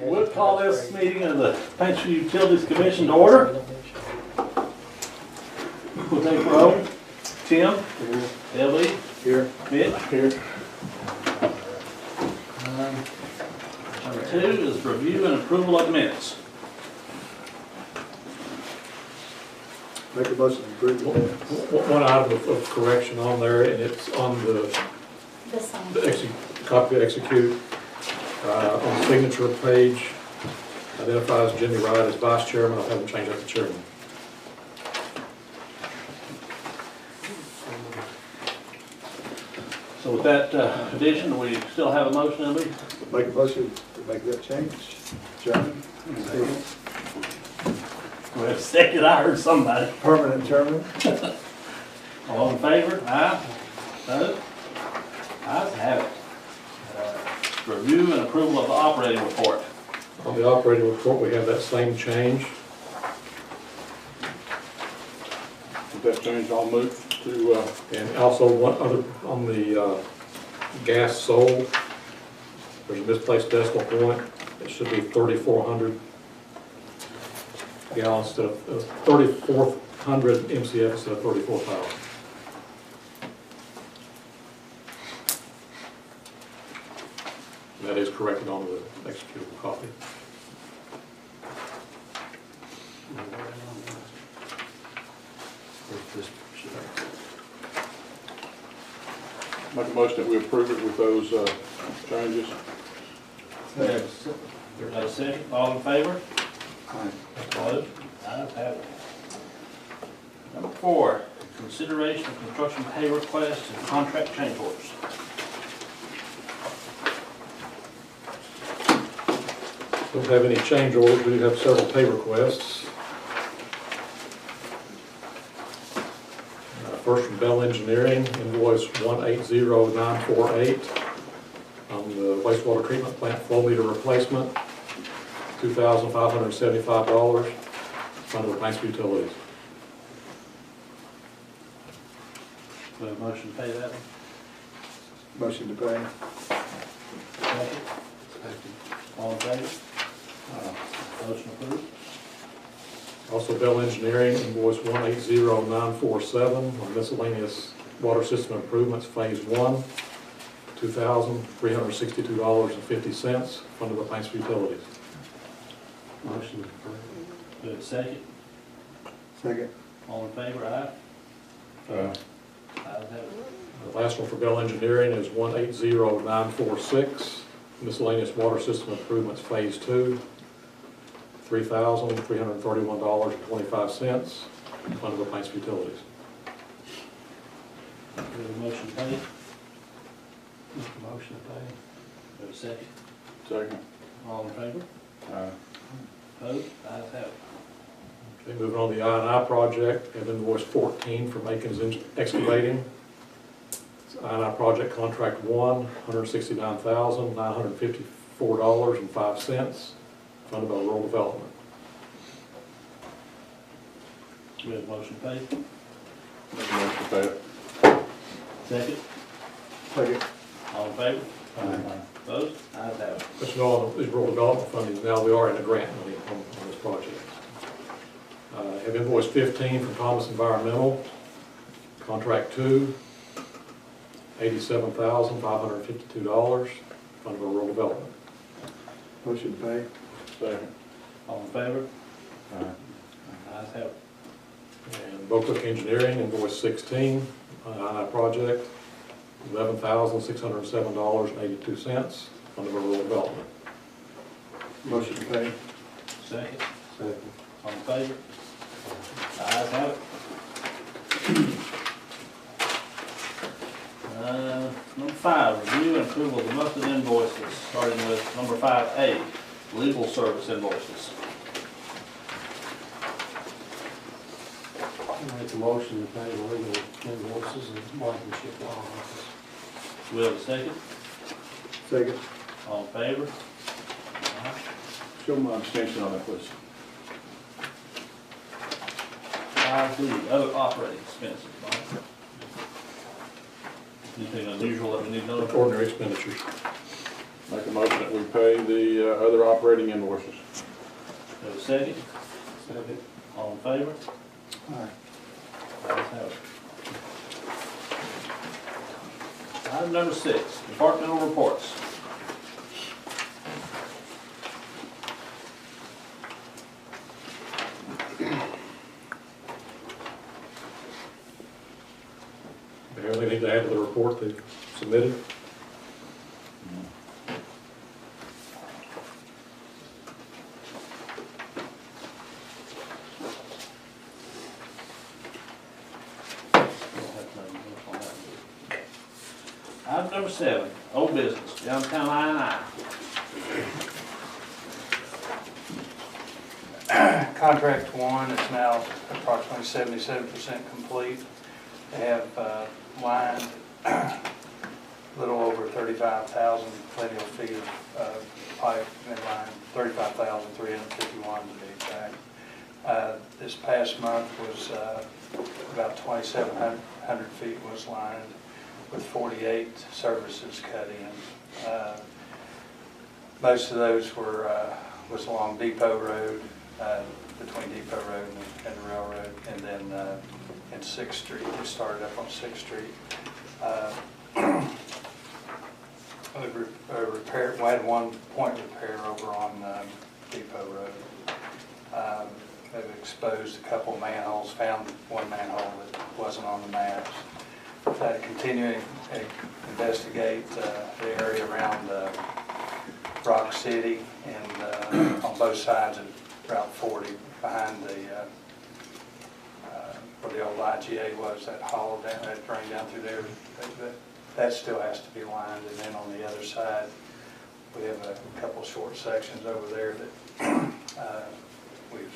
We'll call this meeting of the Paintsville Utilities Commission to order. We'll take roll. Tim? Here. Ellie? Here. Mitch? Here. Number 2 is review and approval of minutes. Make a motion to approve the minutes. One item of correction on there, and it's on the copy to execute. On the signature page, identifies Jimmy Wright as vice chairman. I haven't changed that to chairman. So with that addition, we still have a motion, Ellie? Make a motion to make that change. Chairman. We have a second. I heard somebody. Permanent chairman. All in favor? Aye. Opposed? Ayes have it. Review and approval of the operating report. On the operating report, we have that same change. With that change, I'll move to, And also one other, on the gas sold, there's a misplaced decimal point. It should be 3,400 gallons instead of 3,400 MCF instead of 34,000. That is corrected on the executable copy. make a motion that we approve it with those changes. There's a second. All in favor? Opposed? Ayes have it. Number 4, consideration of construction pay requests and contract change orders. Don't have any change orders, we do have several pay requests. First from Bell Engineering, invoice 180948 on the wastewater treatment plant flow meter replacement, $2,575, funded with Paintsville Utilities. Do we have a motion to pay that one? Motion to pay. Second. All in favor? Motion approved. Also Bell Engineering, invoice 180947 on miscellaneous water system improvements, phase 1, $2,362.50, funded by Paintsville Utilities. Motion approved. Do we have a second? Second. All in favor? Aye. Ayes have it. The last one for Bell Engineering is 180946, miscellaneous water system improvements, phase 2, $3,331.25, funded by Paintsville Utilities. Do we have a motion to pay? Motion to pay. Do we have a second? Second. All in favor? Opposed? Ayes have it. Okay, moving on to the I&I project, we have invoice 14 from Aikens Excavating. It's I&I project contract 1, $169,954.05, funded by Rural Development. Do we have a motion to pay? Make a motion to pay it. Second. Second. All in favor? Opposed? Ayes have it. But you know, all these rural development funding, now we are in a grant money on this project. Have invoice 15 from Thomas Environmental, contract 2, $87,552, funded by Rural Development. Motion to pay. Second. All in favor? Ayes have it. And Bocook Engineering, invoice 16, I&I project, $11,607.82, funded by Rural Development. Motion to pay. Second. Second. All in favor? Ayes have it. Number 5, review and approval of the monthly invoices, starting with number 5A, legal service invoices. Make a motion to pay the legal invoices and marksmanship law office. Do we have a second? Second. All in favor? Show my abstention on that, please. 5B, other operating expenses. Mike. Anything unusual that we need to know? Ordinary expenditures. Make a motion that we pay the other operating invoices. Have a second? Second. All in favor? Aye. Ayes have it. Item number 6, departmental reports. Anything need to add to the report they submitted? Item number 7, old business, downtown I&I. Contract 1 is now approximately 77% complete. They have lined a little over 35,000 lineal feet of pipe in line, 35,351 to be exact. This past month was about 2,700 feet was lined with 48 services cut in. Most of those was along Depot Road, between Depot Road and the railroad, and then in 6th Street. We started up on 6th Street. We had one point repair over on Depot Road. They've exposed a couple manholes, found one manhole that wasn't on the maps. Continuing to investigate the area around Rock City and on both sides of Route 40 behind the where the old IGA was, that hollow down, that drain down through there. That still has to be lined, and then on the other side we have a couple short sections over there that we've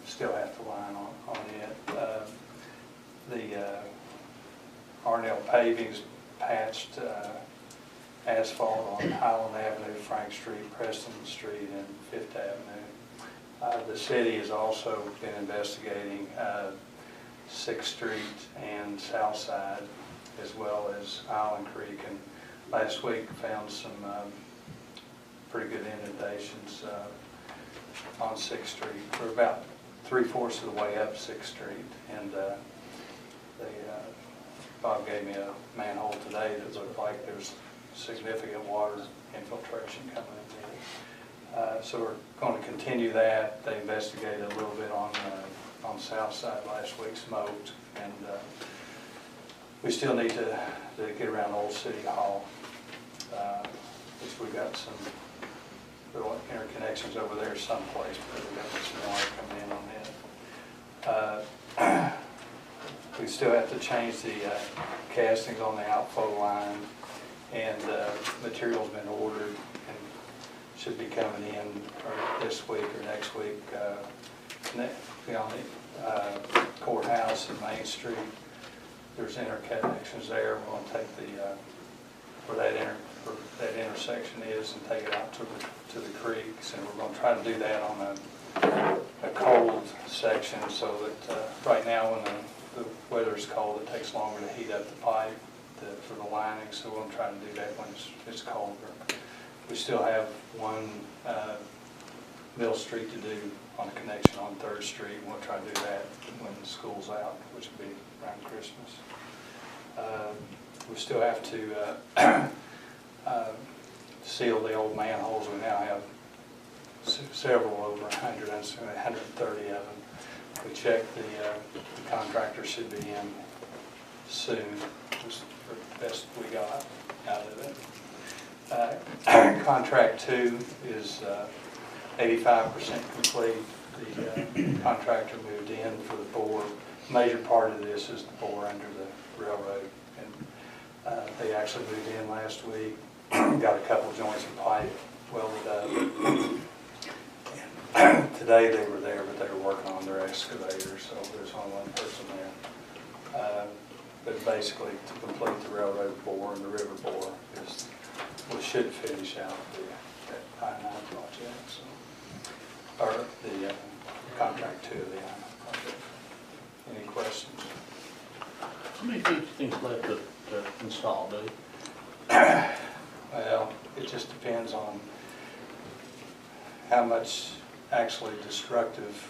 still have to line on it. The Arnell Paving's patched asphalt on Highland Avenue, Frank Street, Preston Street, and 5th Avenue. The city has also been investigating 6th Street and South Side, as well as Island Creek, and last week found some pretty good inundations on 6th Street. We're about 3/4 of the way up 6th Street, and Bob gave me a manhole today that looked like there's significant water infiltration coming in there. So we're going to continue that. They investigated a little bit on South Side last week, smoked, and we still need to get around Old City Hall, which we've got some little interconnections over there someplace, but we've got some water coming in on that. We still have to change the castings on the outflow line, and material's been ordered and should be coming in this week or next week. On the courthouse and Main Street, there's interconnections there. We're going to take where that intersection is and take it out to the creeks, and we're going to try to do that on a cold section, so that right now when the weather's cold, it takes longer to heat up the pipe for the lining, so we're going to try to do that when it's colder. We still have one Mill Street to do on a connection on 3rd Street. We'll try to do that when the school's out, which will be around Christmas. We still have to seal the old manholes. We now have several over 100, 130 of them. We checked, the contractor should be in soon, was the best we got out of it. Contract 2 is 85% complete. The contractor moved in for the bore. Major part of this is the bore under the railroad, and they actually moved in last week. Got a couple joints of pipe welded up. And today they were there, but they were working on their excavator, so there's only one person there. But basically, to complete the railroad bore and the river bore, we should finish out that I-9 project. So, or the contract 2 of the I-9 project. Any questions? How many feet do you think left to install, Dave? Well, it just depends on how much actually destructive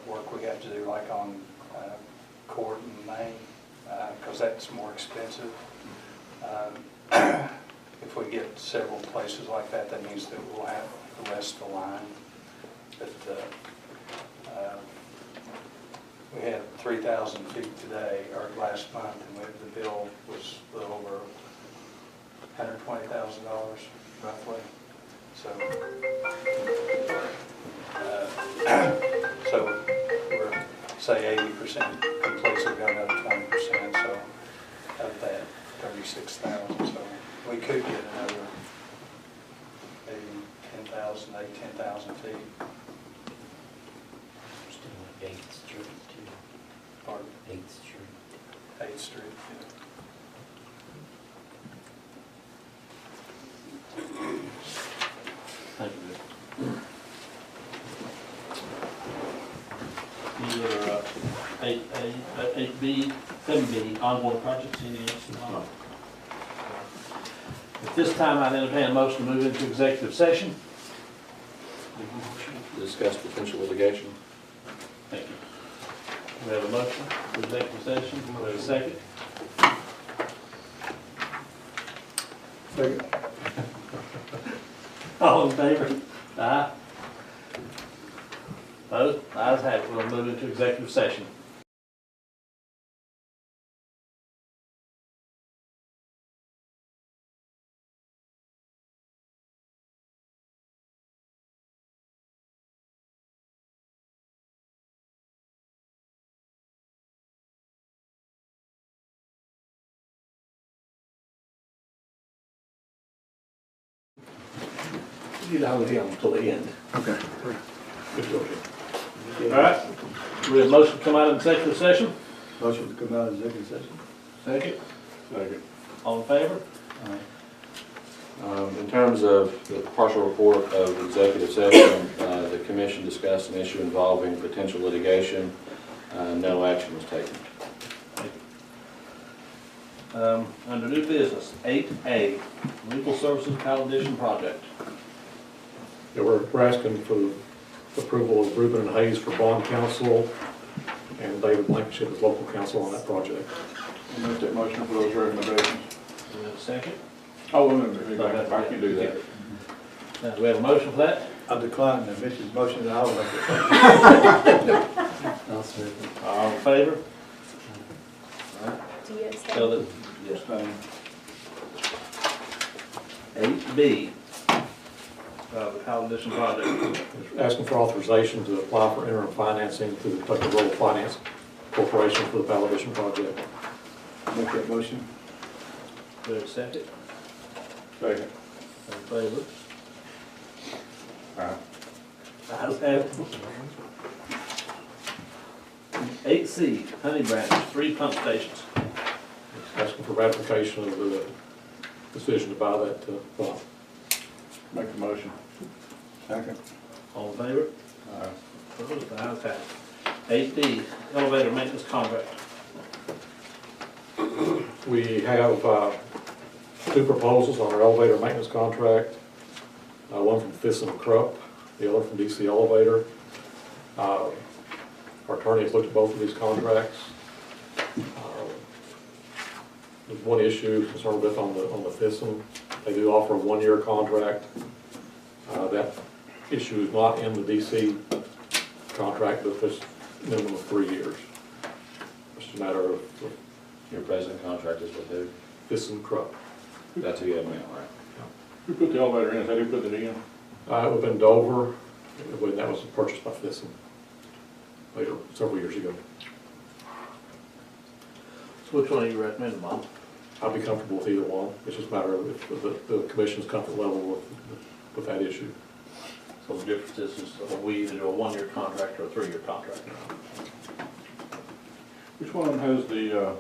work we have to do, like on Court and Main, because that's more expensive. If we get several places like that, that means that we'll have the rest of the line. But we had 3,000 feet today, or last month, and the bill was a little over $120,000 roughly. So, so we're, say 80% complete, so we've got another 20%, so of that 36,000. So we could get another maybe 10,000, 10,000 feet. Still like 8th Street too. Pardon? 8th Street. 8th Street, yeah. Thank you. Either 8A, 8B, 7B, ongoing projects, anything else? At this time, I entertain a motion to move into executive session. Discuss potential litigation. Thank you. We have a motion for executive session. We have a second. Second. All in favor? Aye. Opposed? Ayes have it. We'll move into executive session. You know him until the end. Okay. Good deal. All right. We have a motion to come out of executive session. Motion to come out of executive session. Second. Second. All in favor? In terms of the partial report of executive session, the commission discussed an issue involving potential litigation. No action was taken. Under new business, 8A, legal services Kyle Edition project. Yeah, we're asking for approval of Reuben and Hayes for bond counsel and David Blankenship as local counsel on that project. I'll make that motion for those recommendations. Do we have a second? Oh, wait a minute, I can do that. Now, do we have a motion for that? I decline the Mitch's motion and I'll make it. I'll serve it. All in favor? Do you abstain? So that, yes. 8B, the Kyle Edition project. Asking for authorization to apply for interim financing through the Kentucky Rural Finance Corporation for the Kyle Edition project. Make that motion. Do we have a second? Second. All in favor? Ayes have it. 8C, Honey Branch, 3 pump stations. Asking for ratification of the decision to buy that bond. Make the motion. Second. All in favor? Opposed? Ayes have it. 8D, elevator maintenance contract. We have 2 proposals on our elevator maintenance contract, one from Thyssen Krupp, the other from DC Elevator. Our attorney has looked at both of these contracts. There's one issue concerned with on the Thyssen. They do offer a 1-year contract. That issue is not in the DC contract, but there's a minimum of 3 years. It's just a matter of Your present contract is with who? Thyssen Krupp. That's who you have now, right? Who put the elevator in? Is that who put it in? It would have been Dover, when that was purchased by Thyssen later, several years ago. So which one do you recommend, Bob? I'd be comfortable with either one. It's just a matter of if the commission's comfort level with that issue. So the difference is we either do a 1-year contract or a 3-year contract. Which one of them has the,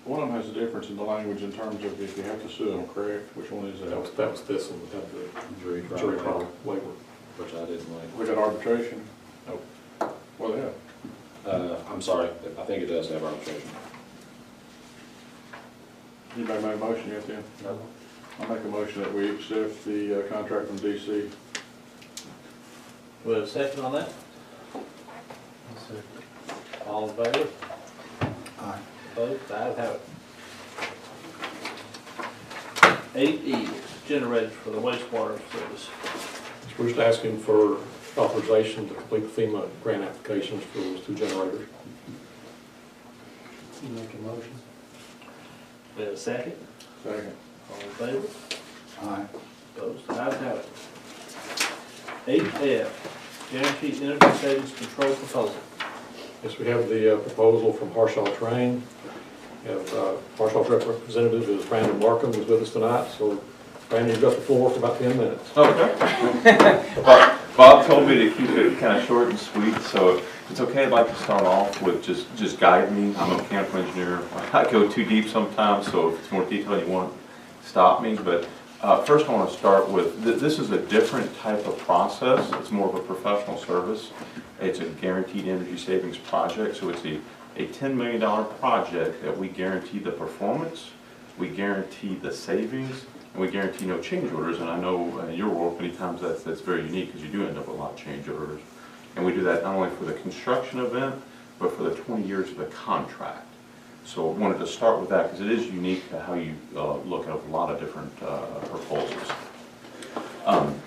one of them has a difference in the language in terms of if you have to sue them, correct? Which one is that? That was Thyssen, that had the Jury jury trial, trial waiver. which I didn't like. We got arbitration? Nope. Well, yeah. I'm sorry, I think it does have arbitration. Anybody made a motion yet then? No. I'll make a motion that we accept the contract from DC. We have a second on that? All in favor? Aye. Opposed? Ayes have it. 8E, generators for the wastewater facilities. So we're just asking for authorization to complete the FEMA grant applications for those 2 generators. You make a motion? We have a second? Second. All in favor? Aye. Opposed? Ayes have it. 8F, guaranteed energy savings control proposal. Yes, we have the proposal from Harshaw Train. We have Harshaw's representative is Brandon Markham, who's with us tonight. So Brandon, you've got the floor for about 10 minutes. Okay. Bob told me to keep it kind of short and sweet, so if it's okay, I'd like to start off with just guide me. I'm a mechanical engineer. I go too deep sometimes, so if it's more detailed, you want to stop me. But first I want to start with, this is a different type of process. It's more of a professional service. It's a guaranteed energy savings project, so it's a $10 million project that we guarantee the performance, we guarantee the savings, and we guarantee no change orders. And I know in your world, many times that's very unique because you do end up with a lot of change orders. And we do that not only for the construction event, but for the 20 years of the contract. So I wanted to start with that because it is unique to how you look at a lot of different proposals.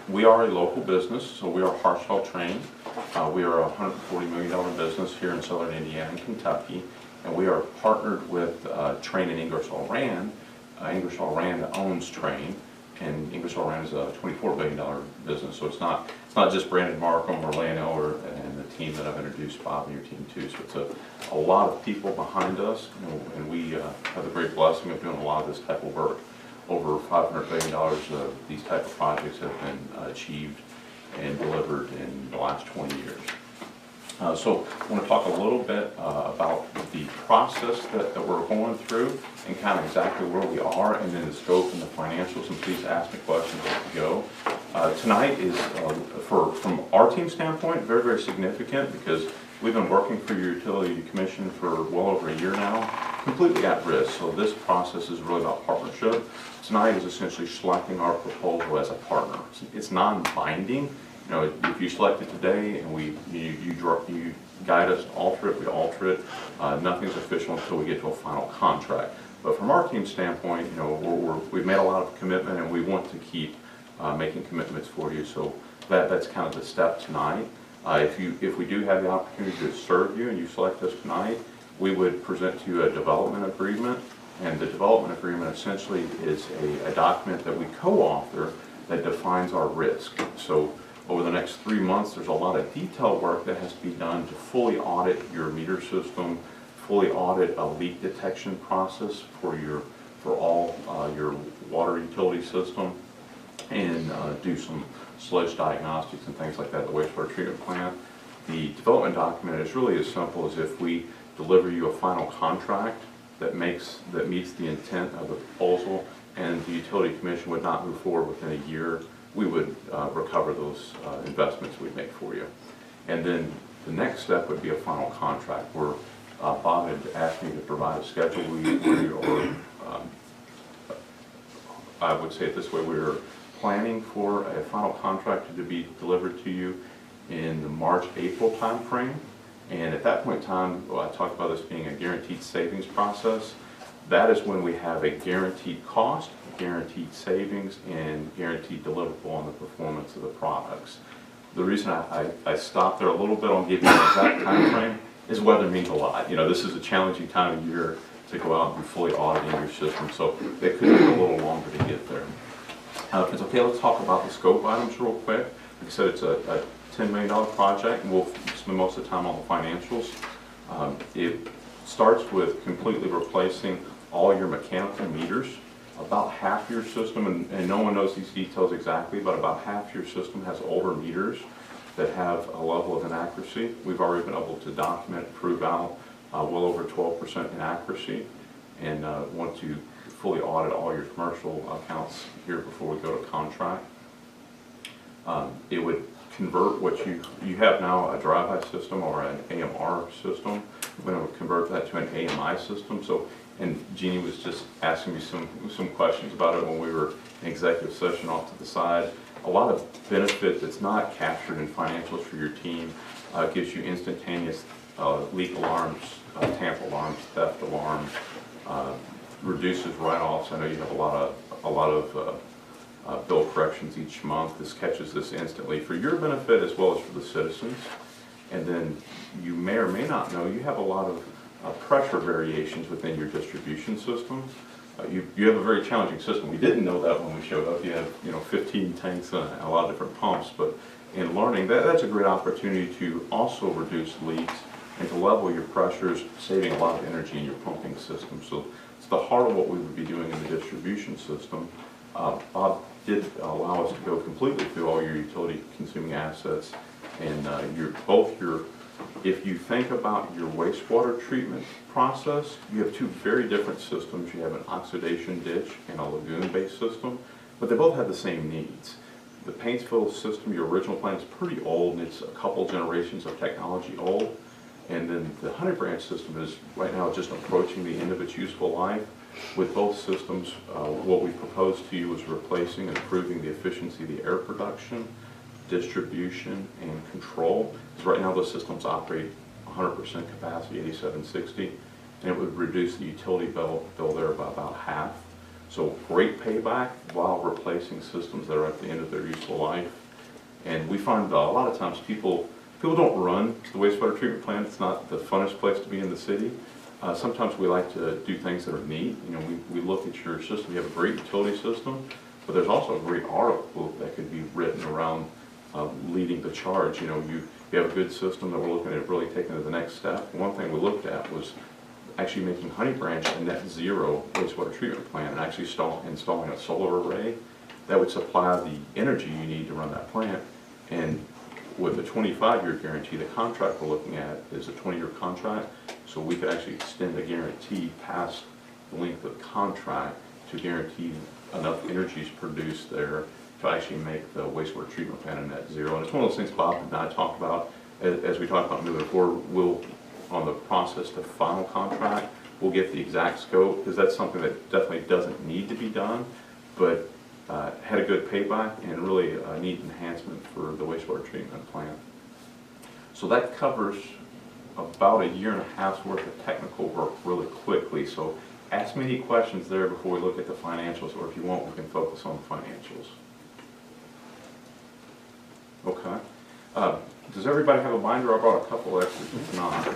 We are a local business, so we are Harshaw Train. We are a $140 million business here in southern Indiana and Kentucky, and we are partnered with Train and Ingersoll Rand. Ingersoll Rand owns Train, and Ingersoll Rand is a $24 billion business, so it's not just Brandon Markham or Lano and the team that I've introduced, Bob and your team too. So it's a lot of people behind us, and we have the great blessing of doing a lot of this type of work. Over $500 billion of these type of projects have been achieved and delivered in the last 20 years. So I want to talk a little bit about the process that we're going through and kind of exactly where we are, and then the scope and the financials, and please ask me questions as we go. Tonight is, from our team standpoint, very, very significant because we've been working for your utility commission for well over a year now, completely at risk. So this process is really about partnership. Tonight is essentially selecting our proposal as a partner. It's non-binding. You know, if you select it today and you guide us to alter it, we alter it. Nothing's official until we get to a final contract. But from our team standpoint, you know, we've made a lot of commitment and we want to keep making commitments for you. So that's kind of the step tonight. If we do have the opportunity to serve you and you select us tonight, we would present to you a development agreement. And the development agreement essentially is a document that we co-author that defines our risk. So over the next 3 months, there's a lot of detailed work that has to be done to fully audit your meter system, fully audit a leak detection process for all your water utility system, and do some sludge diagnostics and things like that at the wastewater treatment plant. The development document is really as simple as if we deliver you a final contract that meets the intent of the proposal, and the utility commission would not move forward within a year, we would recover those investments we'd make for you. And then the next step would be a final contract where Bob had asked me to provide a schedule. I would say it this way, we were planning for a final contract to be delivered to you in the March-April timeframe. And at that point in time, I talked about this being a guaranteed savings process. That is when we have a guaranteed cost, guaranteed savings, and guaranteed deliverable on the performance of the products. The reason I stopped there a little bit on giving you an exact time frame is weather means a lot. You know, this is a challenging time of year to go out and be fully auditing your system, so it could take a little longer to get there. If it's okay, let's talk about the scope items real quick. Like I said, it's a $10 million project, and we'll spend most of the time on the financials. It starts with completely replacing all your mechanical meters. About half your system, and no one knows these details exactly, but about half your system has older meters that have a level of inaccuracy. We've already been able to document, prove out well over 12% inaccuracy, and want to fully audit all your commercial accounts here before we go to contract. It would convert what you have now, a drive-by system or an AMR system. We're going to convert that to an AMI system. So, and Jeannie was just asking me some questions about it when we were in executive session off to the side. A lot of benefit that's not captured in financials for your team. Gives you instantaneous leak alarms, tamper alarms, theft alarms, reduces write-offs. I know you have a lot of bill corrections each month. This catches this instantly for your benefit as well as for the citizens. And then you may or may not know you have a lot of pressure variations within your distribution system. You have a very challenging system. We didn't know that when we showed up. You have 15 tanks and a lot of different pumps, but in learning that's a great opportunity to also reduce leaks and to level your pressures, saving a lot of energy in your pumping system. So it's the heart of what we would be doing in the distribution system. Bob did allow us to go completely through all your utility consuming assets, and if you think about your wastewater treatment process, you have two very different systems. You have an oxidation ditch and a lagoon-based system, but they both have the same needs. The Paintsville system, your original plant, is pretty old, and it's a couple generations of technology old. And then the Honey Branch system is right now just approaching the end of its useful life. With both systems, what we proposed to you is replacing and improving the efficiency of the air production, distribution, and control. Because right now those systems operate 100% capacity, 8760, and it would reduce the utility bill there by about half. So great payback while replacing systems that are at the end of their useful life. And we find that a lot of times people don't run to the wastewater treatment plant. It's not the funnest place to be in the city. Sometimes we like to do things that are neat. We look at your system. You have a great utility system, but there's also a great article that could be written around leading the charge. You have a good system that we're looking at really taking to the next step. One thing we looked at was actually making Honey Branch a net zero wastewater treatment plant and actually installing a solar array that would supply the energy you need to run that plant. And with a 25-year guarantee, the contract we're looking at is a 20-year contract, so we could actually extend the guarantee past the length of the contract to guarantee enough energy is produced there to actually make the wastewater treatment plant a net zero. And it's one of those things Bob and I talked about as we talk about moving forward. On the process to final contract, we'll get the exact scope, because that's something that definitely doesn't need to be done, but had a good payback and really a neat enhancement for the wastewater treatment plant. So that covers about a year and a half's worth of technical work really quickly. So ask me any questions there before we look at the financials, or if you want, we can focus on the financials. Okay. Does everybody have a binder? I brought a couple extras if not.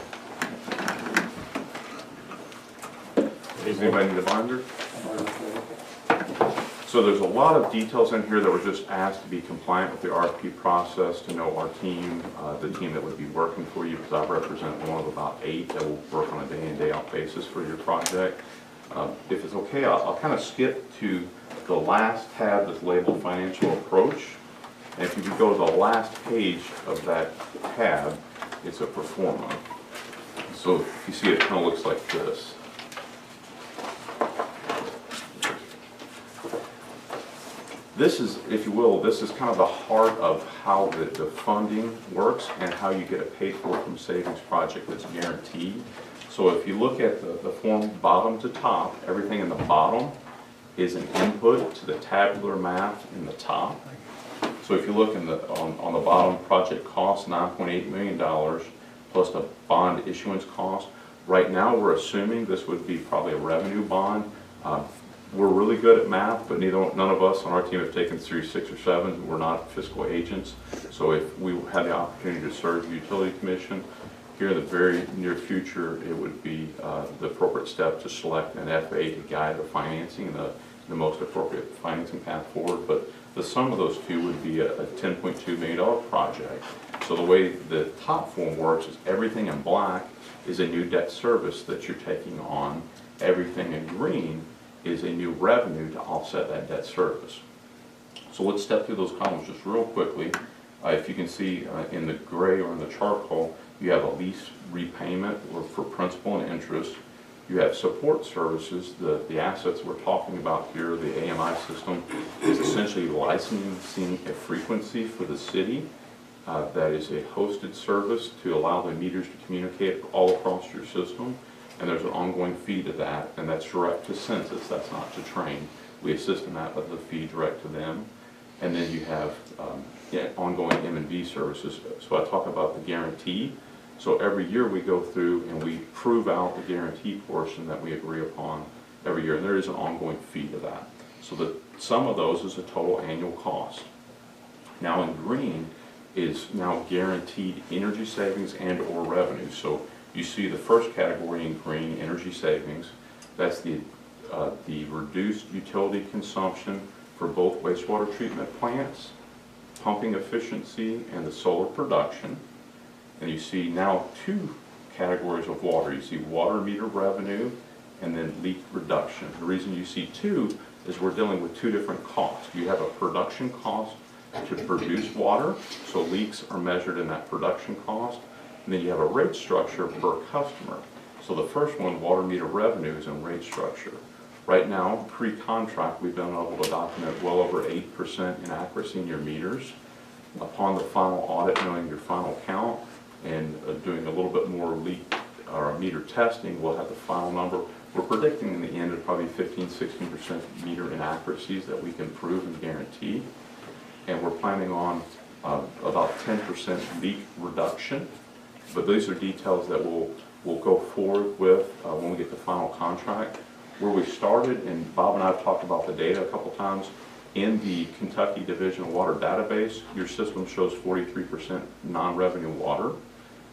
Does anybody need a binder? So there's a lot of details in here that were just asked to be compliant with the RFP process, to know our team, the team that would be working for you, because I represent one of about 8 that will work on a day in, day out basis for your project. If it's okay, I'll kind of skip to the last tab that's labeled Financial Approach. And if you could go to the last page of that tab, it's a performa. So if you see it kind of looks like this. This is, if you will, this is kind of the heart of how the funding works and how you get it paid for from savings project that's guaranteed. So if you look at the form bottom to top, everything in the bottom is an input to the tabular math in the top. So if you look on the bottom, project cost $9.8 million plus the bond issuance cost. Right now we're assuming this would be probably a revenue bond. We're really good at math, but none of us on our team have taken Series 6 or 7. We're not fiscal agents. So if we had the opportunity to serve the Utility Commission, here in the very near future, it would be the appropriate step to select an FA to guide the financing and the most appropriate financing path forward. But the sum of those two would be a $10.2 million project. So the way the top form works is everything in black is a new debt service that you're taking on. Everything in green is a new revenue to offset that debt service. So let's step through those columns just real quickly. If you can see in the gray or in the charcoal, you have a lease repayment or for principal and interest. You have support services. The assets we're talking about here, the AMI system, is essentially licensing a frequency for the city, That is a hosted service to allow the meters to communicate all across your system. And there's an ongoing fee to that, and that's direct to census, that's not to train. We assist in that, but the fee direct to them. And then you have ongoing M&V services. So I talk about the guarantee. So every year we go through and we prove out the guarantee portion that we agree upon every year, and there is an ongoing fee to that. So the sum of those is a total annual cost. Now in green is now guaranteed energy savings and or revenue. So you see the first category in green, energy savings. That's the reduced utility consumption for both wastewater treatment plants, pumping efficiency, and the solar production. And you see now two categories of water. You see water meter revenue and then leak reduction. The reason you see two is we're dealing with two different costs. You have a production cost to produce water, so leaks are measured in that production cost. And then you have a rate structure per customer. So the first one, water meter revenue, is in rate structure. Right now, pre-contract, we've been able to document well over 8% inaccuracy in your meters. Upon the final audit, knowing your final count, and doing a little bit more leak or meter testing, we'll have the final number. We're predicting in the end of probably 15–16% meter inaccuracies that we can prove and guarantee. And we're planning on about 10% leak reduction. But these are details that we'll go forward with when we get the final contract. Where we started, and Bob and I have talked about the data a couple times, in the Kentucky Division of Water database, your system shows 43% non-revenue water,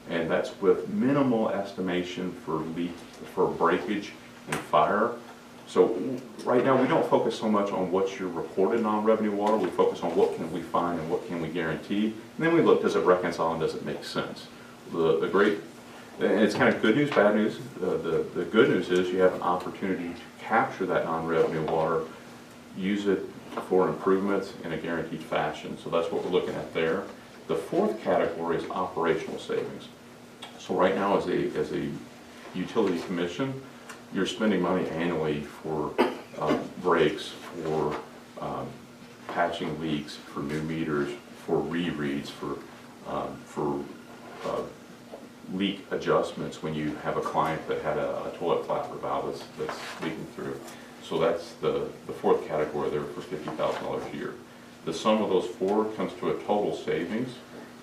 and that's with minimal estimation for leak, for breakage and fire. So right now we don't focus so much on what's your reported non-revenue water, we focus on what can we find and what can we guarantee, and then we look, does it reconcile and does it make sense? The great, and it's kind of good news, bad news. The good news is you have an opportunity to capture that non-revenue water, use it for improvements in a guaranteed fashion. So that's what we're looking at there. The fourth category is operational savings. So right now as a utility commission, you're spending money annually for breaks, for patching leaks, for new meters, for re-reads, for leak adjustments when you have a client that had a toilet flapper valve that's leaking through. So that's the fourth category there for $50,000 a year. The sum of those four comes to a total savings.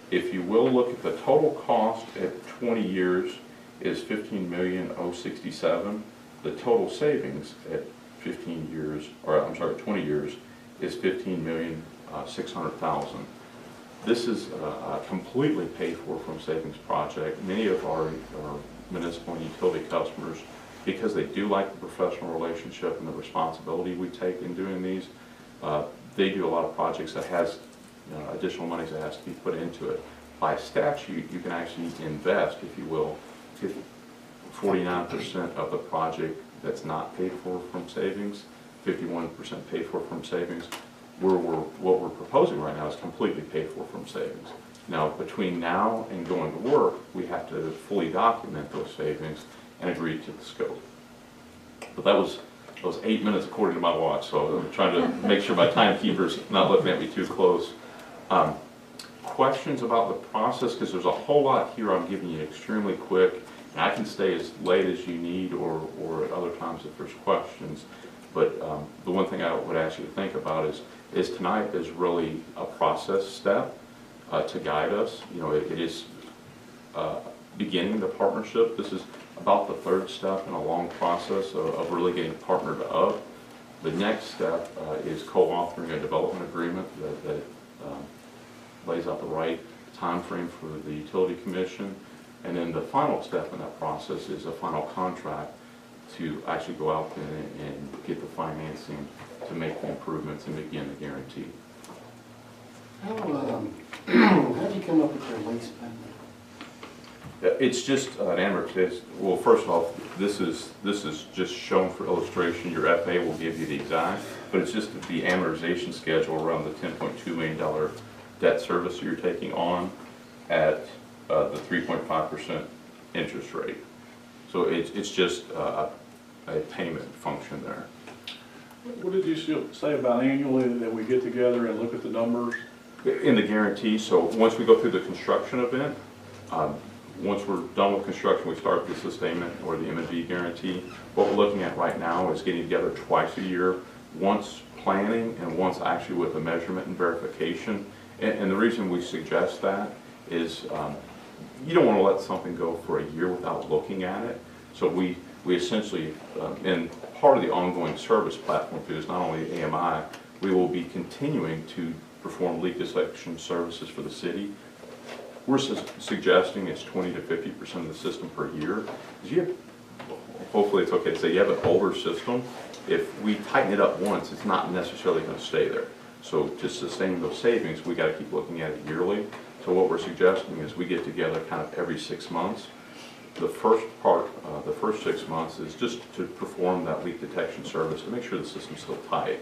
If you will look at the total cost at 20 years is $15,067,000. The total savings at 20 years is $15,600,000. This is a completely paid for from savings project. Many of our municipal and utility customers, because they do like the professional relationship and the responsibility we take in doing these, they do a lot of projects that has additional monies that has to be put into it. By statute, you can actually invest, if you will, 49% of the project that's not paid for from savings, 51% paid for from savings. What we're proposing right now is completely paid for from savings. Now, between now and going to work, we have to fully document those savings and agree to the scope. But that was 8 minutes according to my watch, so I'm trying to make sure my timekeeper's not looking at me too close. Questions about the process, because there's a whole lot here I'm giving you extremely quick, and I can stay as late as you need or at other times if there's questions. But the one thing I would ask you to think about is tonight is really a process step to guide us. You know, it is beginning the partnership. This is about the third step in a long process of really getting partnered up. The next step is co-authoring a development agreement that lays out the right time frame for the utility commission. And then the final step in that process is a final contract to actually go out and get the financing to make the improvements and begin the guarantee. How do you come up with your lease payment? It's just an amortization. Well, first off, this is just shown for illustration. Your FA will give you the exact, but it's just the amortization schedule around the $10.2 million debt service you're taking on at the 3.5% interest rate. So it's just a payment function there. What did you say about annually that we get together and look at the numbers In the guarantee, so once we go through the construction event, once we're done with construction, we start the sustainment or the M&V guarantee. What we're looking at right now is getting together twice a year, once planning and once actually with the measurement and verification. And the reason we suggest that is you don't want to let something go for a year without looking at it. So we essentially, and part of the ongoing service platform too is not only AMI, we will be continuing to perform leak detection services for the city. We're suggesting it's 20 to 50% of the system per year. You have, hopefully it's okay to say you have an older system. If we tighten it up once, it's not necessarily going to stay there. So to sustain those savings, we got to keep looking at it yearly. So what we're suggesting is we get together kind of every 6 months. The first part, the first 6 months is just to perform that leak detection service to make sure the system's still tight.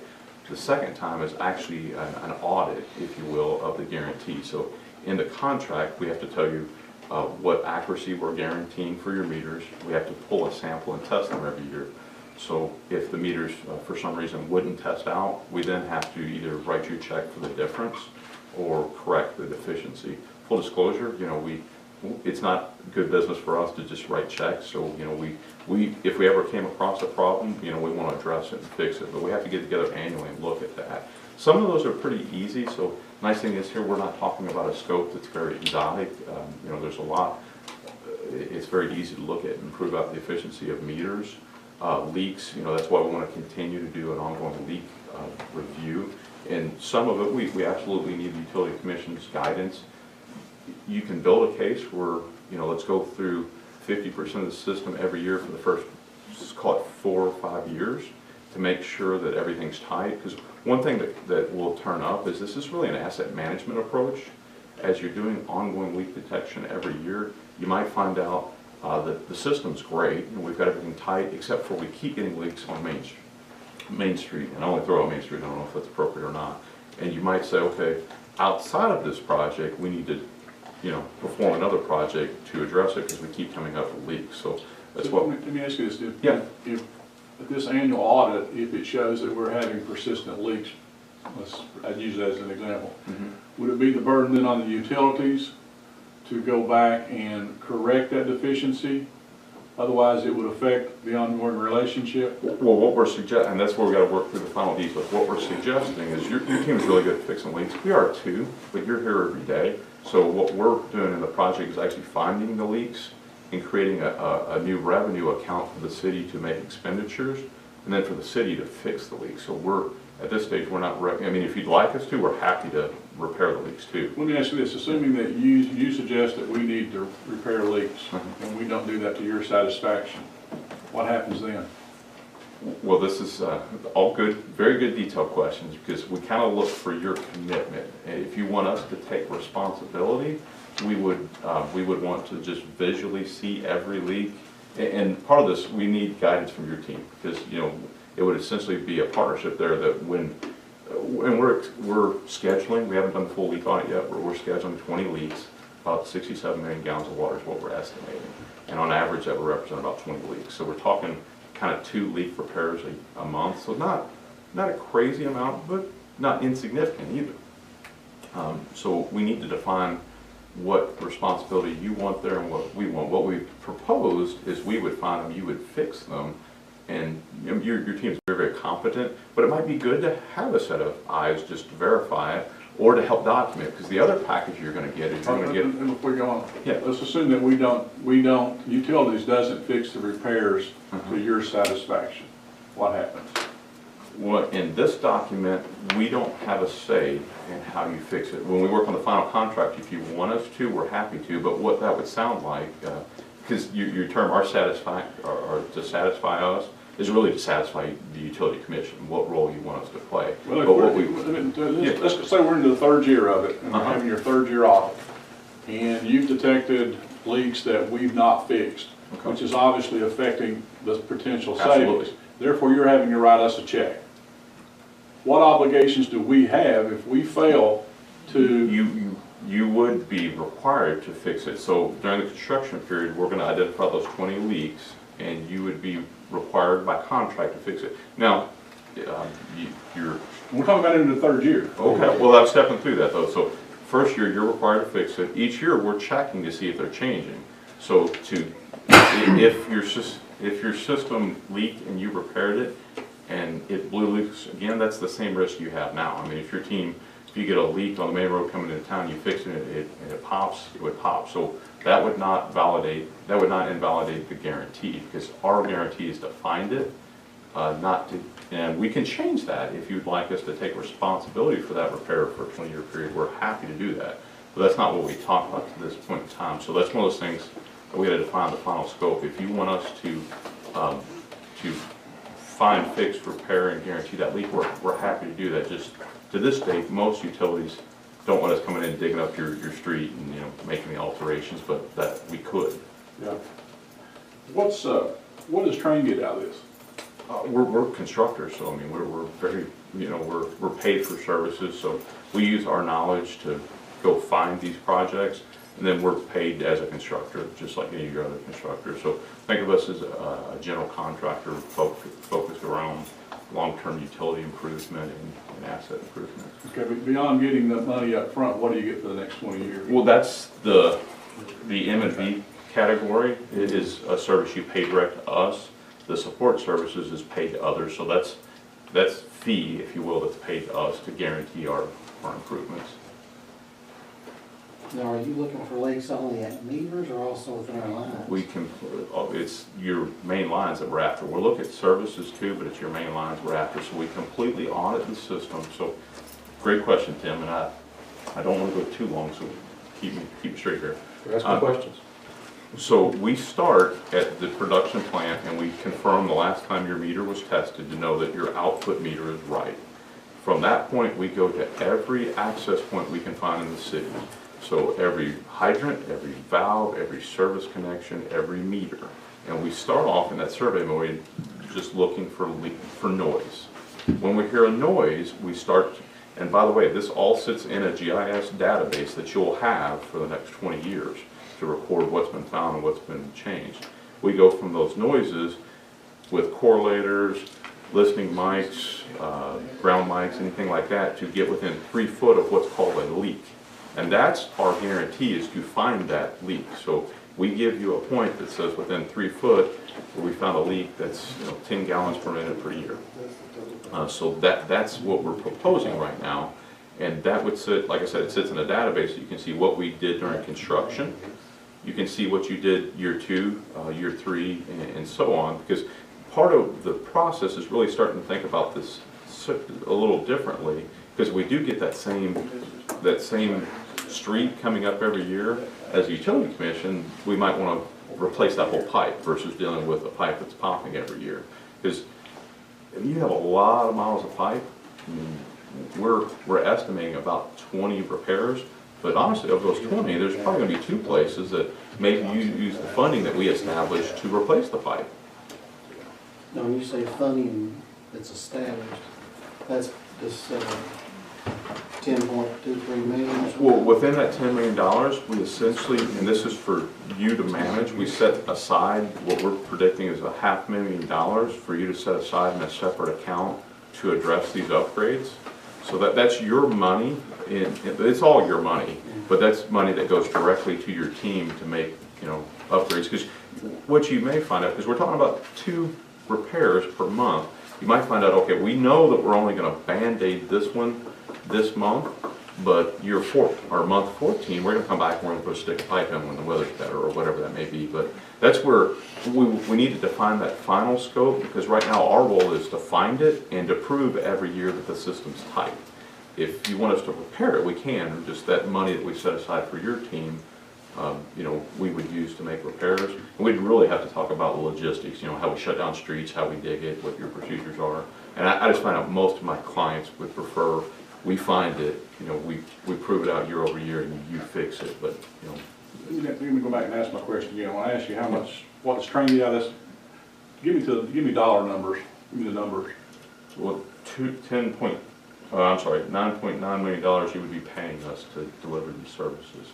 The second time is actually an audit, if you will, of the guarantee. So in the contract, we have to tell you what accuracy we're guaranteeing for your meters. We have to pull a sample and test them every year. So if the meters, for some reason, wouldn't test out, we then have to either write you a check for the difference or correct the deficiency. Full disclosure, you know, it's not good business for us to just write checks. So, you know, if we ever came across a problem, you know, we want to address it and fix it. But we have to get together annually and look at that. Some of those are pretty easy. So, nice thing is here, we're not talking about a scope that's very exotic. You know, there's a lot. It's very easy to look at and improve out the efficiency of meters. Leaks, you know, that's why we want to continue to do an ongoing leak review. And some of it, we absolutely need the Utility Commission's guidance. You can build a case where, you know, let's go through 50% of the system every year for the first, let's call it 4 or 5 years to make sure that everything's tight. Because one thing that will turn up is this is really an asset management approach. As you're doing ongoing leak detection every year, you might find out that the system's great and we've got everything tight, except for we keep getting leaks on Main Street. And I only throw out Main Street, I don't know if that's appropriate or not. And you might say, okay, outside of this project, we need to, you know, perform another project to address it because we keep coming up with leaks. So that's what. Let me ask you this: Yeah. If this annual audit, if it shows that we're having persistent leaks, I'd use that as an example. Would it be the burden then on the utilities to go back and correct that deficiency? Otherwise, it would affect the ongoing relationship. Well, what we're suggesting, and that's where we got to work through the final details. What we're suggesting is your team is really good at fixing leaks. We are too, but you're here every day. So what we're doing in the project is actually finding the leaks and creating a new revenue account for the city to make expenditures, and then for the city to fix the leaks. So we're, at this stage, we're not, I mean, if you'd like us to, we're happy to repair the leaks too. Let me ask you this: assuming that you suggest that we need to repair leaks, and we don't do that to your satisfaction, what happens then? Well, this is all good, very good detailed questions, because we kind of look for your commitment. And if you want us to take responsibility, we would want to just visually see every leak. And part of this, we need guidance from your team, because, you know, it would essentially be a partnership there that when we're scheduling, we haven't done the full leak audit yet, but we're scheduling 20 leaks, about 67 million gallons of water is what we're estimating. And on average, that would represent about 20 leaks. So we're talking kind of 2 leak repairs a month. So not a crazy amount, but not insignificant either. So we need to define what responsibility you want there and what we want. What we've proposed is we would find them, you would fix them, and you know, your team is very, very competent, but it might be good to have a set of eyes just to verify it or to help document, because the other package you're going to get is you're going to get. And before you go on, Yeah. let's assume that we don't, utilities doesn't fix the repairs to your satisfaction. What happens? Well, in this document, we don't have a say in how you fix it. When we work on the final contract, if you want us to, we're happy to, but what that would sound like, because your term, or to satisfy us, is really to satisfy the Utility Commission, what role you want us to play. Well, but let's say we're into the 3rd year of it, and we're having your 3rd year audit, and you've detected leaks that we've not fixed, which is obviously affecting the potential savings. Absolutely. Therefore, you're having to write us a check. What obligations do we have if we fail to? You would be required to fix it. So during the construction period, we're going to identify those 20 leaks, and you would be required by contract to fix it. Now, You're, we're talking about into the third year. okay, well, I'm stepping through that though. So first year, you're required to fix it. Each year, we're checking to see if they're changing. So if your system leaked and you repaired it and it blew loose again, that's the same risk you have now. I mean, if you get a leak on the main road coming into town, you fix it and it pops, it would pop. So that would not invalidate the guarantee, because our guarantee is to find it, and we can change that if you'd like us to take responsibility for that repair for a 20-year period. We're happy to do that. But that's not what we talked about to this point in time. So that's one of those things that we had to define the final scope. If you want us to find, fix, repair, and guarantee that leak, we're happy to do that. Just to this date, most utilities don't want us coming in and digging up your street and, you know, making the alterations, but that we could. Yeah. What does Train get out of this? We're constructors, so I mean, we're very, you know, we're paid for services, so we use our knowledge to go find these projects, and then we're paid as a constructor, just like any of your other constructors. So think of us as a general contractor focused around long-term utility improvement and asset improvement. Okay, but beyond getting the money up front, what do you get for the next 20 years? Well, that's the M&V category. It is a service you pay direct to us. The support services is paid to others, so that's fee, if you will, that's paid to us to guarantee our improvements. Now, are you looking for leaks only at meters or also within our lines? We can, it's your main lines that we're after. We'll look at services too, but it's your main lines we're after. So we completely audit the system. So great question, Tim, and I don't want to go too long, so keep me straight here. Ask me questions. So we start at the production plant and we confirm the last time your meter was tested to know that your output meter is right. From that point, we go to every access point we can find in the city. So every hydrant, every valve, every service connection, every meter. And we start off in that survey mode just looking for noise. When we hear a noise, we start, and by the way, this all sits in a GIS database that you'll have for the next 20 years to record what's been found and what's been changed. We go from those noises with correlators, listening mics, ground mics, anything like that, to get within 3 foot of what's called a leak. And that's our guarantee, is to find that leak. So we give you a point that says within 3 foot where we found a leak that's 10 gallons per minute per year. So that's what we're proposing right now. And that would sit, like I said, it sits in a database. So you can see what we did during construction. You can see what you did year 2, year 3, and so on. Because part of the process is really starting to think about this a little differently. Because we do get that same street coming up every year. As a utility commission, we might want to replace that whole pipe versus dealing with a pipe that's popping every year. Because if you have a lot of miles of pipe, I mean, we're estimating about 20 repairs, but honestly, of those 20, there's probably going to be 2 places that maybe you use the funding that we established to replace the pipe. Now, when you say funding that's established, that's this 10.23 million? Well, within that $10 million, we essentially, and this is for you to manage, we set aside what we're predicting is $500,000 for you to set aside in a separate account to address these upgrades. So that's your money, it's all your money, but that's money that goes directly to your team to make, upgrades. Because what you may find out, because we're talking about 2 repairs per month, you might find out, okay, we know that we're only going to Band-Aid this one this month, but year 4 or month 14, we're going to come back and we're going to put a stick of pipe in when the weather's better or whatever that may be. But that's where we need to define that final scope, because right now our role is to find it and to prove every year that the system's tight. If you want us to repair it, we can. Just that money that we set aside for your team, we would use to make repairs. And we'd really have to talk about the logistics, how we shut down streets, how we dig it, what your procedures are. And I just find out most of my clients would prefer we find it, we prove it out year over year and you fix it, but, Let me go back and ask my question again. When I ask you what does Train get out of this, give me dollar numbers, give me the numbers. Well, $9.9 million you would be paying us to deliver these services.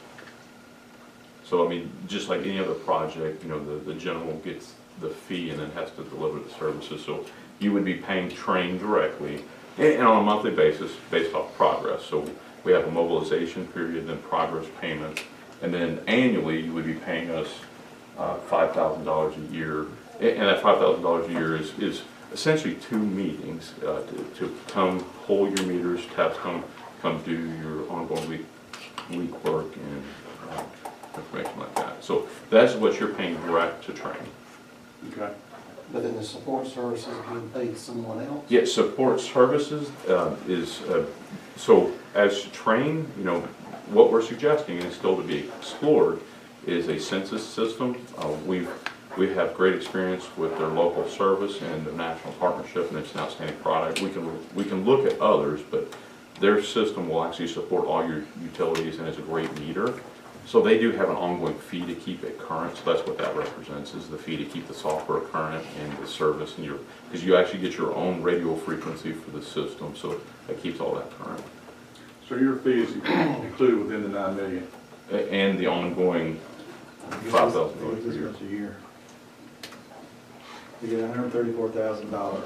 So, I mean, just like any other project, the general gets the fee and then has to deliver the services. So you would be paying Train directly and on a monthly basis based off progress. So we have a mobilization period, then progress payments, and then annually you would be paying us $5,000 a year. And that $5,000 a year is essentially 2 meetings to come pull your meters, test them, come do your ongoing week work and information like that. So that's what you're paying direct to Train. Okay. But then the support services being paid to someone else? Yeah, support services so as Train, what we're suggesting is still to be explored is a census system. We have great experience with their local service and the national partnership, and it's an outstanding product. We can look at others, but their system will actually support all your utilities and is a great meter. So they do have an ongoing fee to keep it current. So that's what that represents, is the fee to keep the software current and the service, and because you actually get your own radio frequency for the system, so that keeps all that current. So your fee is included within the $9 million, and the ongoing $5,000 per year. A year. You get $134,000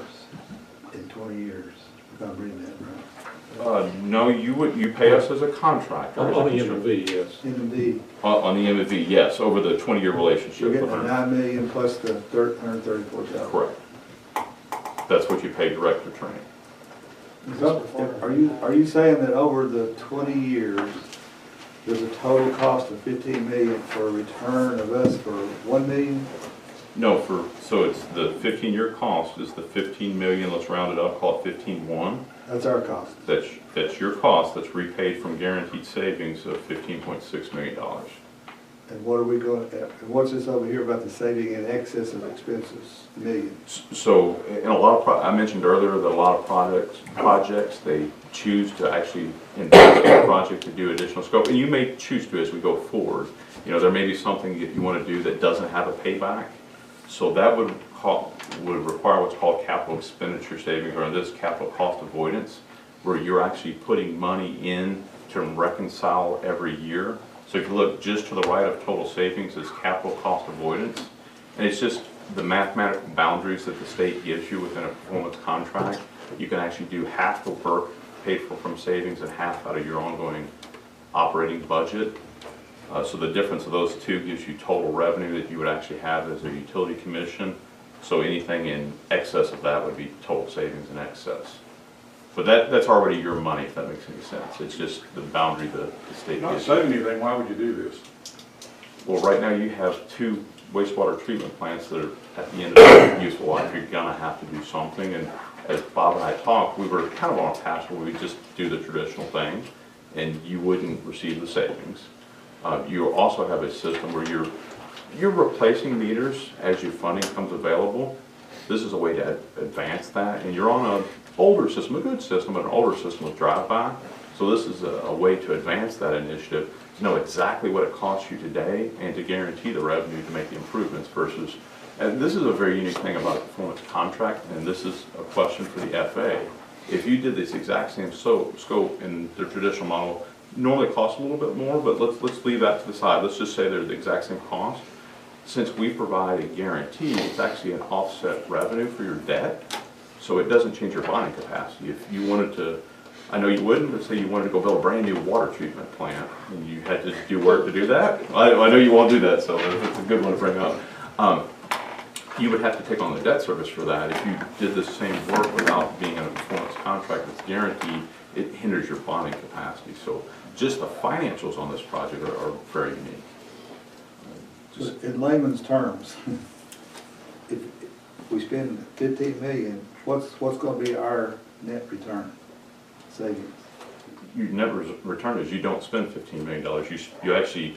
in 20 years. If I'm reading that right. No, you pay us as a contractor. On the MV, yes. MD. On the MV, yes, over the 20-year relationship. You're getting the $9 million plus the $134,000. Correct. That's what you pay direct to Train. So, are you saying that over the 20 years, there's a total cost of $15 million for a return of us for $1 million? No, so it's the 15-year cost is the $15 million. Let's round it up, call it 15.1. That's our cost. That's your cost. That's repaid from guaranteed savings of $15.6 million. And what are we going at? And what's this over here about the saving in excess of expenses, millions? So, in a lot of I mentioned earlier that a lot of projects they choose to actually invest in a project to do additional scope, and you may choose to as we go forward. There may be something that you want to do that doesn't have a payback. So that would require what's called capital expenditure savings, or in this capital cost avoidance, where you're actually putting money in to reconcile every year. So if you look just to the right of total savings is capital cost avoidance, and it's just the mathematical boundaries that the state gives you within a performance contract. You can actually do half the work paid for from savings and half out of your ongoing operating budget. So the difference of those two gives you total revenue that you would actually have as a utility commission. So anything in excess of that would be total savings in excess. But that's already your money, if that makes any sense. It's just the boundary that the state Not gives saving you. anything, why would you do this? Well, right now you have 2 wastewater treatment plants that are at the end of their useful life. You're gonna have to do something. And as Bob and I talked, we were kind of on a path where we just do the traditional thing and you wouldn't receive the savings. You also have a system where you're replacing meters as your funding comes available. This is a way to advance that, and you're on an older system, a good system, but an older system with drive-by. So this is a way to advance that initiative, to know exactly what it costs you today and to guarantee the revenue to make the improvements versus, and this is a very unique thing about a performance contract, and this is a question for the FA. If you did this exact same scope in the traditional model, normally it costs a little bit more, but let's leave that to the side. Let's just say they're the exact same cost. Since we provide a guarantee, it's actually an offset revenue for your debt, so it doesn't change your bonding capacity. If you wanted to, I know you wouldn't, but say you wanted to go build a brand new water treatment plant, and you had to do work to do that. I know you won't do that, so it's a good one to bring up. You would have to take on the debt service for that. If you did the same work without being in a performance contract that's guaranteed, it hinders your bonding capacity. So just the financials on this project are very unique. So in layman's terms, if we spend $15 million, what's going to be our net return savings? Your net return is you don't spend $15 million. You actually,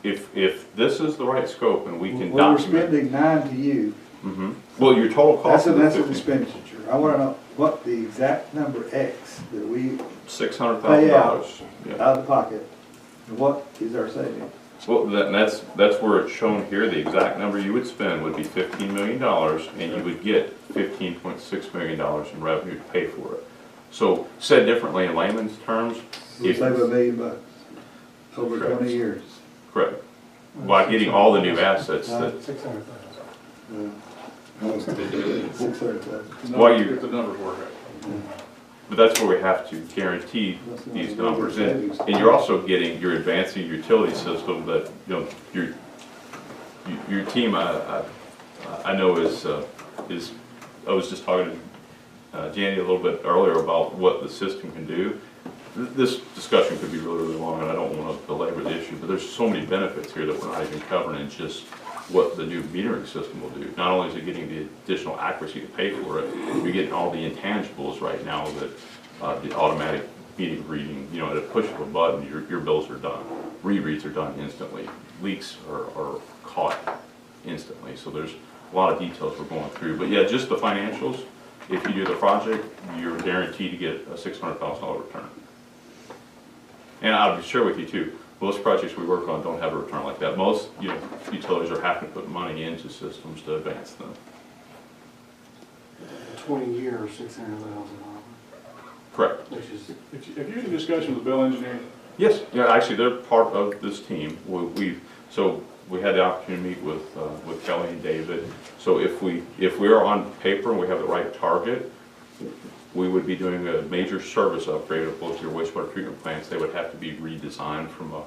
if this is the right scope and we can well, document. we're spending 9 to you. Mm-hmm. Well, your total cost That's is an expenditure. I want to know what the exact number X that we $600,000 pay out yeah. of the pocket, and what is our savings? Well, that's where it's shown here. The exact number you would spend would be $15 million, and you would get $15.6 million in revenue to pay for it. So, said differently in layman's terms, We'll save $1 million over Correct. 20 years. Correct. By getting all the new assets that, 600,000. Almost 600,000. Well, you- If the numbers work out. But that's where we have to guarantee these numbers, and you're also you're advancing your utility system that, you know, your team, I know is, I was just talking to Janny a little bit earlier about what the system can do. This discussion could be really, really long, and I don't want to belabor the issue, but there's so many benefits here that we're not even covering in just what the new metering system will do. Not only is it getting the additional accuracy to pay for it, you're getting all the intangibles right now that the automatic meter reading, you know, at a push of a button, your bills are done. Rereads are done instantly. Leaks are caught instantly. So there's a lot of details we're going through. But yeah, just the financials, if you do the project, you're guaranteed to get a $600,000 return. And I'll share with you too, most projects we work on don't have a return like that. Most, you know, utilities are having to put money into systems to advance them. 20 years, $600,000. Correct. Which is, Have you had a discussion with Bell Engineering? Yes, yeah, actually, they're part of this team. So we had the opportunity to meet with Kelly and David. So if we're on paper and we have the right target, we would be doing a major service upgrade of both your wastewater treatment plants. They would have to be redesigned from a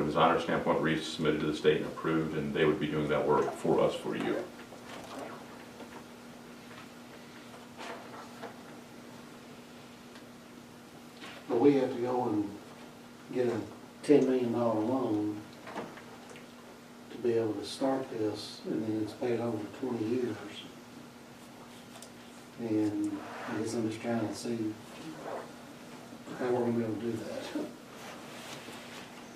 designer standpoint, resubmitted to the state and approved, and they would be doing that work for us, for you. but we have to go and get a $10 million loan to be able to start this, and then it's paid over 20 years. And I guess I'm just trying to see how we're gonna be able to do that.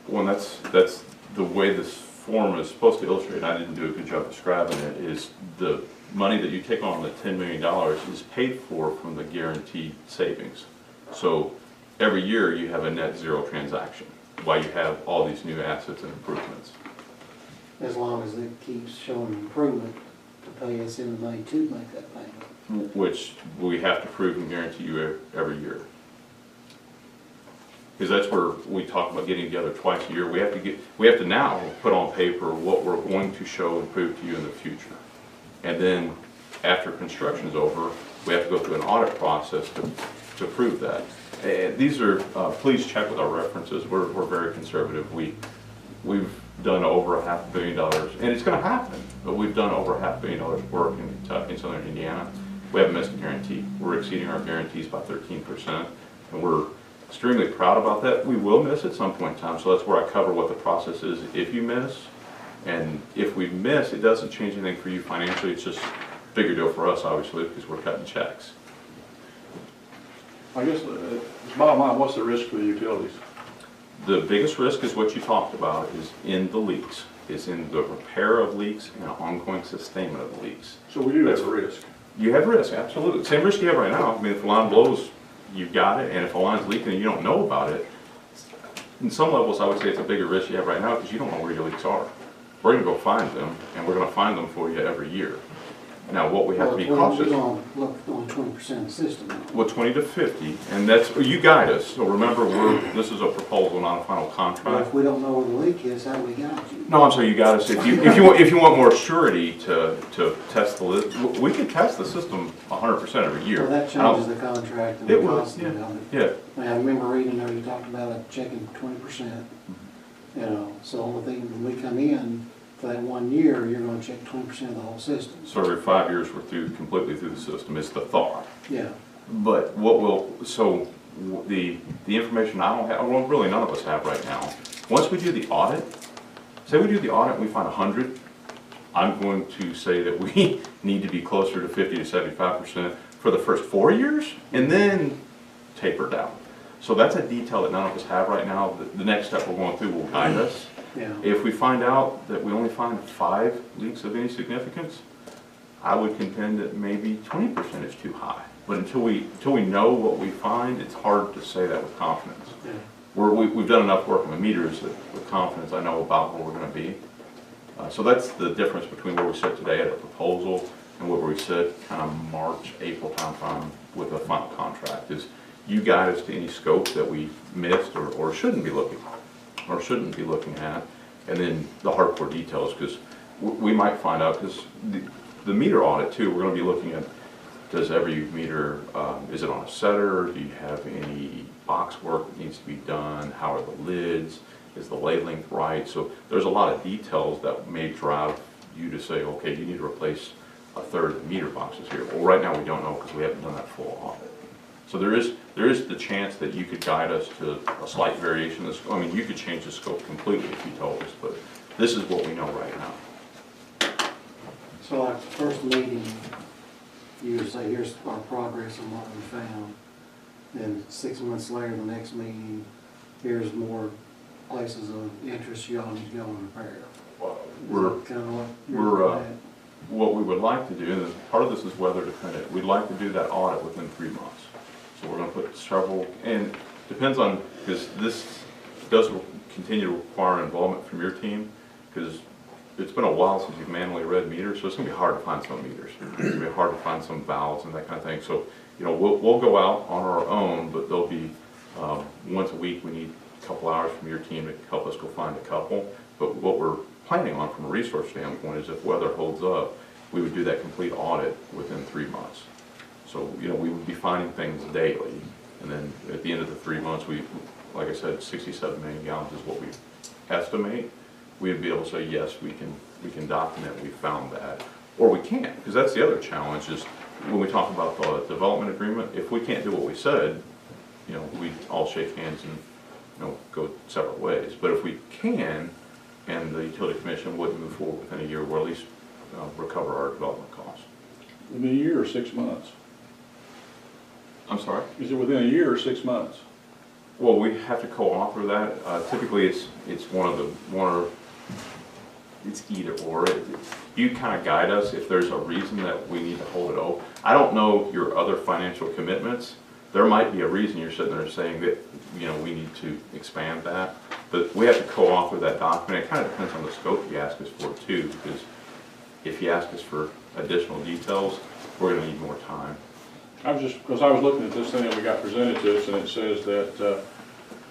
Well, that's the way this form is supposed to illustrate, and I didn't do a good job describing it, is the money that you take on, the $10 million, is paid for from the guaranteed savings. So every year you have a net zero transaction while you have all these new assets and improvements. As long as it keeps showing improvement to pay us in the May to make that payment. Which we have to prove and guarantee you every year. Because that's where we talk about getting together twice a year. We have to now put on paper what we're going to show and prove to you in the future. And then after construction's over, we have to go through an audit process to prove that. And these are, please check with our references. We're very conservative. We've done over $500 million, and it's going to happen, but we've done over $500 million work in Kentucky and Southern Indiana. We haven't missed a guarantee. We're exceeding our guarantees by 13%, and we're extremely proud about that. We will miss at some point in time, so that's where I cover what the process is if you miss. And if we miss, it doesn't change anything for you financially. It's just a bigger deal for us, obviously, because we're cutting checks. I guess the bottom line, what's the risk for the utilities? The biggest risk is what you talked about, is in the leaks. It's in the repair of leaks and ongoing sustainment of the leaks. So we do have a risk. You have risk, absolutely. Same risk you have right now. I mean, if the line blows, you've got it, and if a line's leaking and you don't know about it, in some levels I would say it's a bigger risk you have right now because you don't know where your leaks are. We're going to go find them, and we're going to find them for you every year. Now, what we have to be cautious. We're going to look on 20% of the system. Well, 20 to 50, and that's, you guide us. So remember, this is a proposal, not a final Well, contract. if we don't know where the leak is, how do we guide you? No, I'm sorry, you got us. If you want more surety to test the list, we can test the system 100% every year. Well, that changes the contract and It the will, cost of it. Yeah. I mean, I remember reading there, you talked about it checking 20%. You know, so the only thing, when we come in for that 1 year, you're gonna check 20% of the whole system. So every 5 years, we're completely through the system. It's the thought. Yeah. But the information I don't have, well, really none of us have right now. Once we do the audit, say we do the audit and we find 100, I'm going to say that we need to be closer to 50 to 75% for the first 4 years and then taper down. So that's a detail that none of us have right now. The next step we're going through will guide us. Yeah. If we find out that we only find 5 leaks of any significance, I would contend that maybe 20% is too high. But until we know what we find, it's hard to say that with confidence. Yeah. We've done enough work on the meters that with confidence I know about where we're going to be. So that's the difference between where we sit today at a proposal and where we sit kind of March, April timeframe with a final contract. Is you guide us to any scope that we missed or shouldn't be looking at, and then the hardcore details, because we might find out, because the meter audit too, we're gonna be looking at, does every meter, is it on a setter? Do you have any box work that needs to be done? How are the lids? Is the lay length right? So there's a lot of details that may drive you to say, okay, you need to replace a third of the meter boxes here. Well, right now we don't know because we haven't done that full audit. So there is the chance that you could guide us to a slight variation. I mean, you could change the scope completely if you told us, but this is what we know right now. So like the first meeting, you would say, here's our progress on what we found. Then 6 months later, the next meeting, here's more places of interest y'all need to go and repair. What we would like to do, and part of this is weather dependent, we'd like to do that audit within 3 months. So we're gonna put several, and depends on, because this does continue to require involvement from your team, because it's been a while since you've manually read meters, so it's gonna be hard to find some meters. It's gonna be hard to find some valves and that kind of thing. So, you know, we'll go out on our own, but there'll be, once a week, we need a couple hours from your team to help us go find a couple. But what we're planning on from a resource standpoint is if weather holds up, we would do that complete audit within 3 months. So, you know, we would be finding things daily, and then at the end of the 3 months, like I said, 67 million gallons is what we estimate. We would be able to say, yes, we can document we found that, or we can't, because that's the other challenge is when we talk about the development agreement, if we can't do what we said, you know, we all shake hands and, you know, go separate ways. But if we can, and the utility commission wouldn't move forward within a year, we'll at least recover our development costs. Within a year or 6 months? I'm sorry? Is it within a year or 6 months? Well, we have to co-author that. Typically, it's it's either or. You kind of guide us if there's a reason that we need to hold it open. I don't know your other financial commitments. There might be a reason you're sitting there saying that, you know, we need to expand that. But we have to co-author that document. It kind of depends on the scope you ask us for too, because if you ask us for additional details, we're going to need more time. Because I was looking at this thing that we got presented to us, and it says that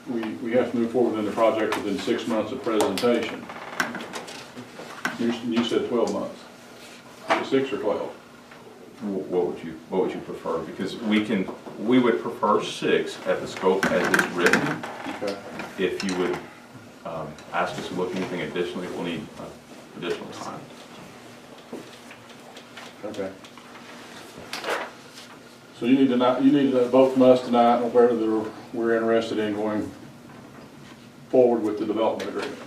we have to move forward in the project within 6 months of presentation. You said 12 months. Is it 6 or 12? What would you prefer? Because we would prefer 6 at the scope as it's written. Okay. If you would ask us to look at anything additionally, we'll need additional time. Okay. So you need to vote from us tonight on whether we're interested in going forward with the development agreement.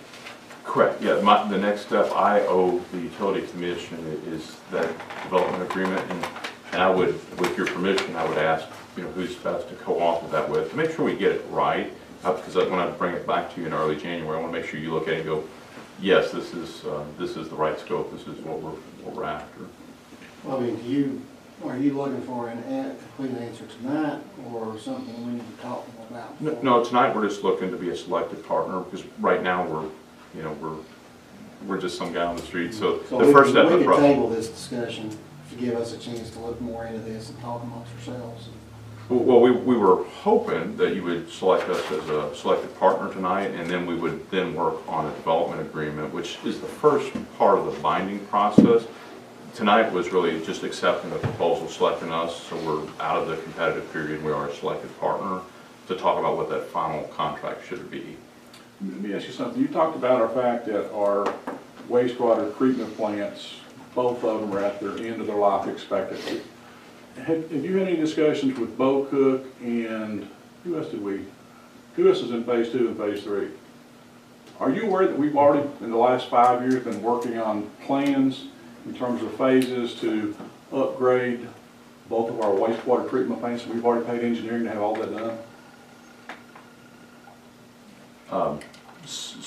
Correct, yeah, the next step I owe the utility commission is that development agreement, and I would, with your permission, I would ask, you know, who's best to co-author that with, to make sure we get it right, because when I bring it back to you in early January, I want to make sure you look at it and go, yes, this is the right scope, this is what we're after. Well, I mean, are you looking for a complete answer tonight, or something we need to talk more about? No, tonight we're just looking to be a selected partner, because right now we're just some guy on the street. So the first step we can table this discussion to give us a chance to look more into this and talk amongst ourselves. Well, we were hoping that you would select us as a selected partner tonight, and then we would then work on a development agreement, which is the first part of the binding process. Tonight was really just accepting the proposal, selecting us, so we're out of the competitive period. We are a selected partner to talk about what that final contract should be. Let me ask you something. You talked about our fact that our wastewater treatment plants, both of them are at their end of their life expectancy. Have you had any discussions with Bo Cook and who else is in phase 2 and phase 3? Are you aware that we've already, in the last 5 years, been working on plans in terms of phases to upgrade both of our wastewater treatment plants? We've already paid engineering to have all that done.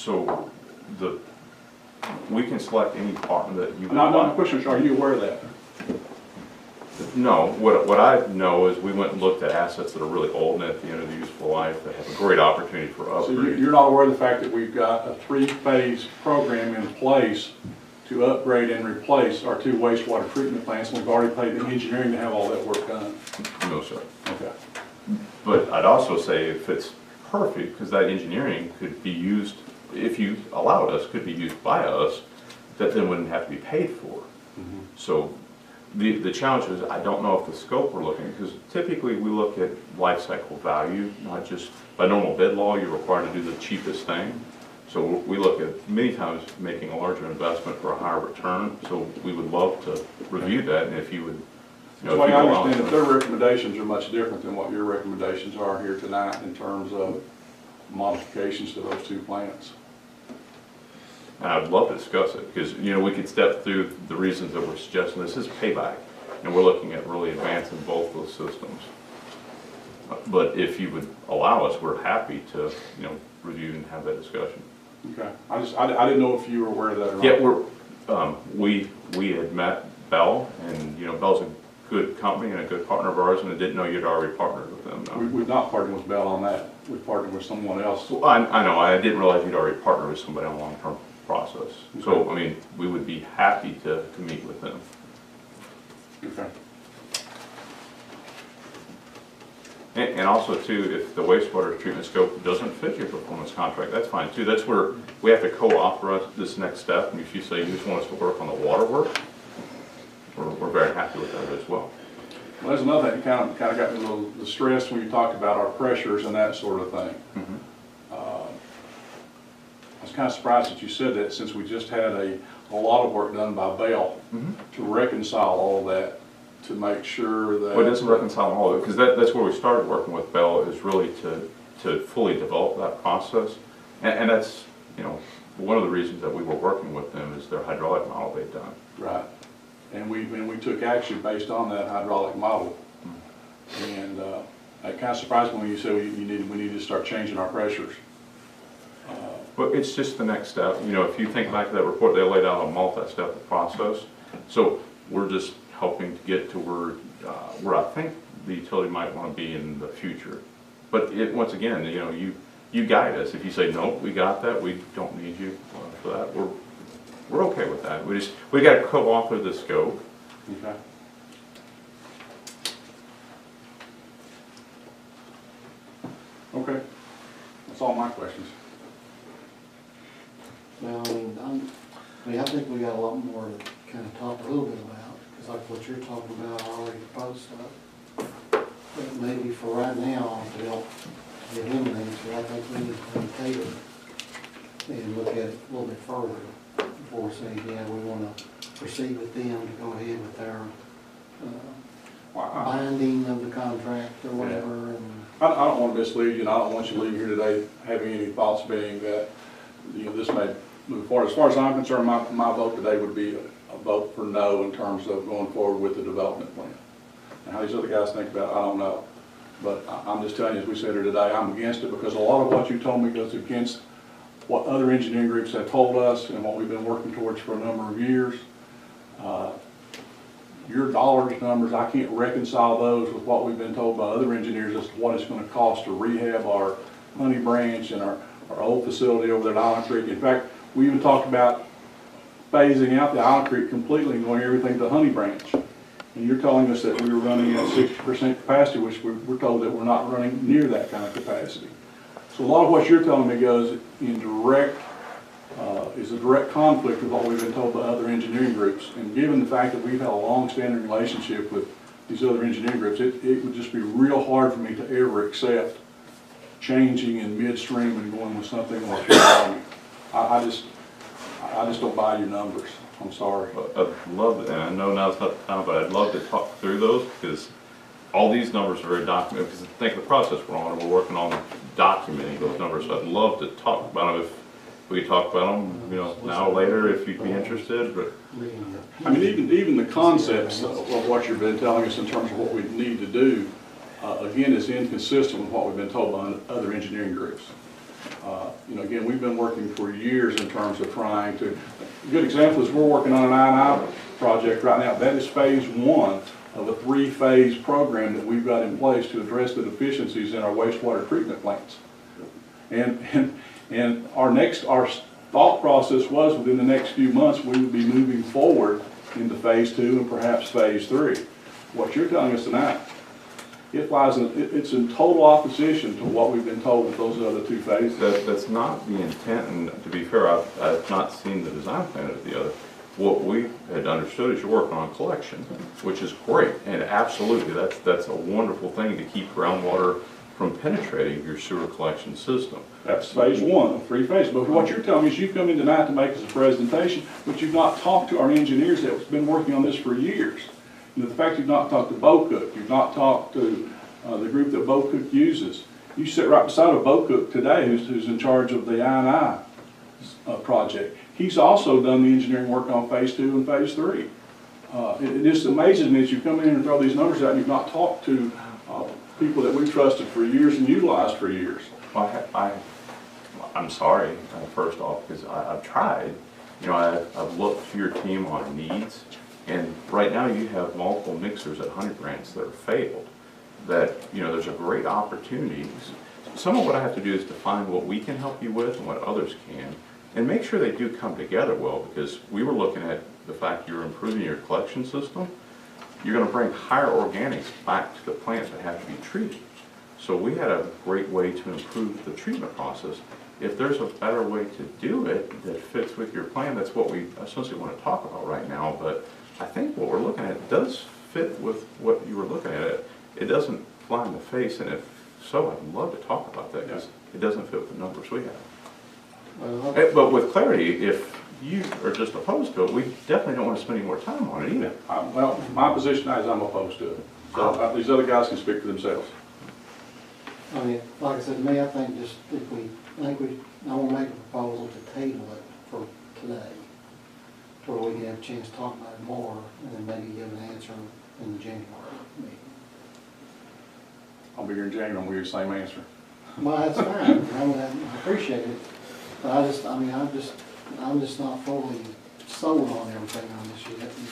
So we can select any partner that you would No, like. my question is, are you aware of that? No, what I know is we went and looked at assets that are really old and at the end of the useful life that have a great opportunity for So upgrade. you're not aware of the fact that we've got a 3-phase program in place to upgrade and replace our 2 wastewater treatment plants, and we've already paid the engineering to have all that work done? No, sir. Okay. But I'd also say if it's perfect, because that engineering could be used, if you allowed us, could be used by us, that then wouldn't have to be paid for. So The challenge is, I don't know if the scope we're looking, because typically we look at life cycle value, not just, by normal bid law, you're required to do the cheapest thing. So we look at many times making a larger investment for a higher return, so we would love to review that, and if you would, The way I understand it, their recommendations are much different than what your recommendations are here tonight in terms of modifications to those two plants. And I'd love to discuss it, because, you know, we could step through the reasons that we're suggesting. This is payback, and we're looking at really advancing both those systems. But if you would allow us, we're happy to, you know, review and have that discussion. Okay, I didn't know if you were aware of that or not. Yeah, we had met Bell, and, you know, Bell's a good company and a good partner of ours, and I didn't know you'd already partnered with them. No. We've not partnered with Bell on that. We've partnered with someone else. Well, I know, I didn't realize you'd already partnered with somebody on a long-term process. So, I mean, we would be happy to meet with them. Okay. And also too, if the wastewater treatment scope doesn't fit your performance contract, that's fine too. That's where we have to co-authorize this next step. And if you say you just want us to work on the water work, we're very happy with that as well. Well, there's another thing that kind of got me a little distressed when you talked about our pressures and that sort of thing. Mm-hmm. I was kind of surprised that you said that, since we just had a lot of work done by Bell to reconcile all of that, to make sure that... Well, it doesn't reconcile all of it, because that's where we started working with Bell, is really to fully develop that process. And that's, you know, one of the reasons that we were working with them is their hydraulic model they've done. Right. And we took action based on that hydraulic model. And it kind of surprised me when you said we need to start changing our pressures. But it's just the next step. You know, if you think back to that report, they laid out a multi-step process. So we're just helping to get to where I think the utility might want to be in the future. But once again, you know, you guide us. If you say, no, we got that, we don't need you for that, we're okay with that. We got to co-author the scope. Okay. Okay. That's all my questions. Well, I think we got a lot more to kind of talk a little bit about, because like what you're talking about, I already proposed stuff. But maybe for right now, to help get eliminated, I think we need to take it and look at it a little bit further before saying, yeah, we want to proceed with them to go ahead with their binding of the contract or whatever. And I don't want to mislead you, and I don't want you to leave here today having any thoughts being that, you know, this may move forward. As far as I'm concerned, my vote today would be a vote for no in terms of going forward with the development plan. And how these other guys think about it, I don't know. But I'm just telling you, as we said here today, I'm against it, because a lot of what you told me goes against what other engineering groups have told us and what we've been working towards for a number of years. Your dollars numbers, I can't reconcile those with what we've been told by other engineers as to what it's going to cost to rehab our Honey Branch and our old facility over there at Island Creek. In fact, we even talked about phasing out the Island Creek completely and going everything to Honey Branch. And you're telling us that we were running at 60% capacity, which we're told that we're not running near that kind of capacity. So a lot of what you're telling me goes in is a direct conflict with what we've been told by other engineering groups. And given the fact that we've had a long-standing relationship with these other engineering groups, it would just be real hard for me to ever accept changing in midstream and going with something like that. I just don't buy your numbers. I'm sorry. I'd love to, and I know now's not the time, but I'd love to talk through those, because all these numbers are very documented. Because think of the process we're on, and we're working on documenting those numbers. So I'd love to talk about them. If we could talk about them, you know, now or later, if you'd be interested. But I mean, even the concepts of what you've been telling us in terms of what we need to do, again, is inconsistent with what we've been told by other engineering groups. You know, again, we've been working for years in terms of trying to. A good example is we're working on an I&I project right now. That is phase one of a 3-phase program that we've got in place to address the deficiencies in our wastewater treatment plants. And our thought process was within the next few months we would be moving forward into phase 2 and perhaps phase 3. What you're telling us tonight, it's in total opposition to what we've been told with those other 2 phases. that's not the intent. And to be fair, I've not seen the design plan of the other. what we had understood is you're working on collection, which is great, and absolutely, that's a wonderful thing to keep groundwater from penetrating your sewer collection system. That's phase one of 3 phases. But what you're telling me is you've come in tonight to make us a presentation, but you've not talked to our engineers that have been working on this for years. You know, the fact you've not talked to Bocook, you've not talked to the group that Bocook uses. You sit right beside a Bocook today who's in charge of the I&I project. He's also done the engineering work on phase 2 and phase 3. It just amazes me that you come in and throw these numbers out and you've not talked to people that we've trusted for years and utilized for years. I'm sorry, first off, because I've tried. You know, I've looked to your team on needs, and right now you have multiple mixers at Honey Branch that are failed. That, you know, there's a great opportunity. Some of what I have to do is define what we can help you with and what others can, and make sure they do come together well, because we were looking at the fact you're improving your collection system. You're going to bring higher organics back to the plants that have to be treated. So we had a great way to improve the treatment process. If there's a better way to do it that fits with your plan, that's what we essentially want to talk about right now. But I think what we're looking at does fit with what you were looking at. It doesn't fly in the face, and if so, I'd love to talk about that, because it doesn't fit with the numbers we have. But with clarity, if you are just opposed to it, we definitely don't want to spend any more time on it either. Well, my position now is I'm opposed to it. So these other guys can speak for themselves. I mean, like I said, to me, I think just I want to make a proposal to table it for today, where we can have a chance to talk about it more, and then maybe give an answer in the January meeting. I'll be here in January, I'm going to give you the same answer. Well, that's fine, I appreciate it, but I'm just not fully sold on everything on this yet. And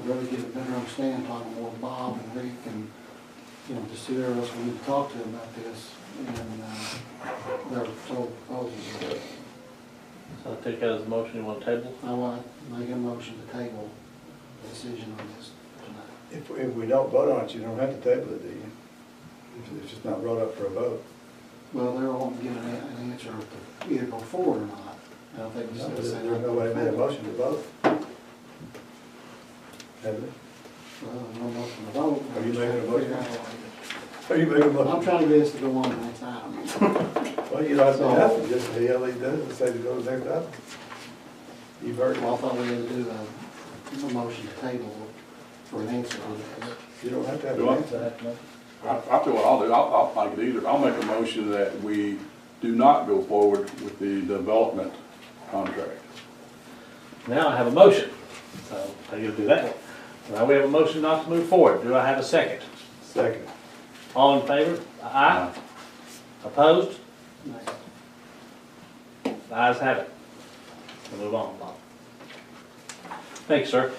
I'd rather get a better understanding, talking more with Bob and Rick and, you know, just whoever else we need to talk to about this, and their total proposals. So I take that as a motion, you want to table? I want to make a motion to table the decision on this tonight. If we don't vote on it, you don't have to table it, do you? It's just not brought up for a vote. Well, they won't give an answer to either go forward or not. I don't think No, there's nobody made a motion to vote. Have they? Well, no motion to vote. Are you making a motion? I'm Are you making a motion? trying to get us to go on to the next item. Well, you don't have to, just the LE does, and say to go to the next item. You've heard it. Well, I thought we had to do a motion to table for an answer on this. You don't have to have Do an I? answer. I'll tell you what I'll do, I'll make it either. I'll make a motion that we do not go forward with the development contract. Now I have a motion, so how you gonna do that? Now we have a motion not to move forward. Do I have a second? Second. All in favor? Aye. Opposed? The ayes have it. We'll move on, Bob. Thanks, sir.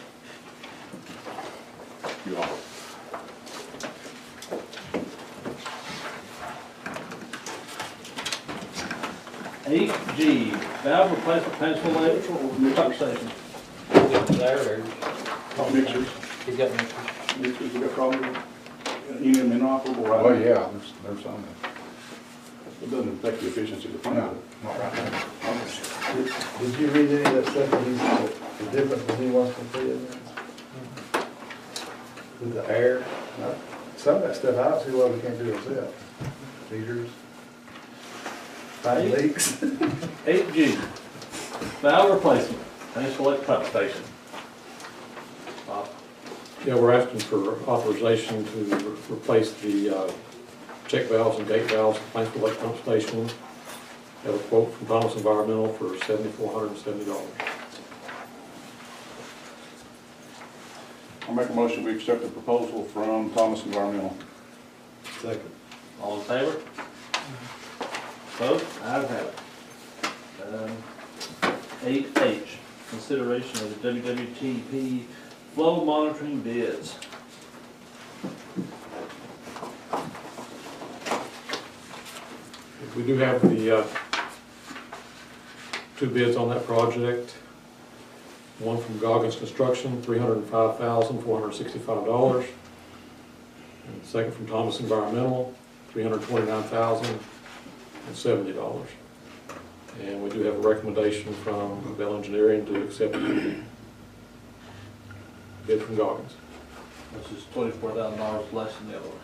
You all. Eight G, valve replacement Paintsville Electrical pump station. Mixers. He's got mixers. Mixers, we got problems. Any of them inoperable right now? Well, yeah, there's some. It doesn't affect the efficiency of the plant. No, not right now. Did you read any of that stuff that he's, the difference that he wants to see in there? With the air? Some of that stuff, I don't see why we can't do it ourselves. Feeders. Find leaks. 8G, valve replacement, Paintsville Electric pump station. Bob? Yeah, we're asking for authorization to replace the check valves and gate valves at Paintsville Electric Pump Station. Have a quote from Thomas Environmental for $7,470. I'll make a motion, we accept the proposal from Thomas Environmental. Second. All in favor? Vote, ayes have it. 8H, consideration of the WWTP flow monitoring bids. We do have the two bids on that project. One from Goggins Construction, $305,465. And the second from Thomas Environmental, $329,070. And we do have a recommendation from Bell Engineering to accept the bid from Goggins, Which is $24,000 less than the other one.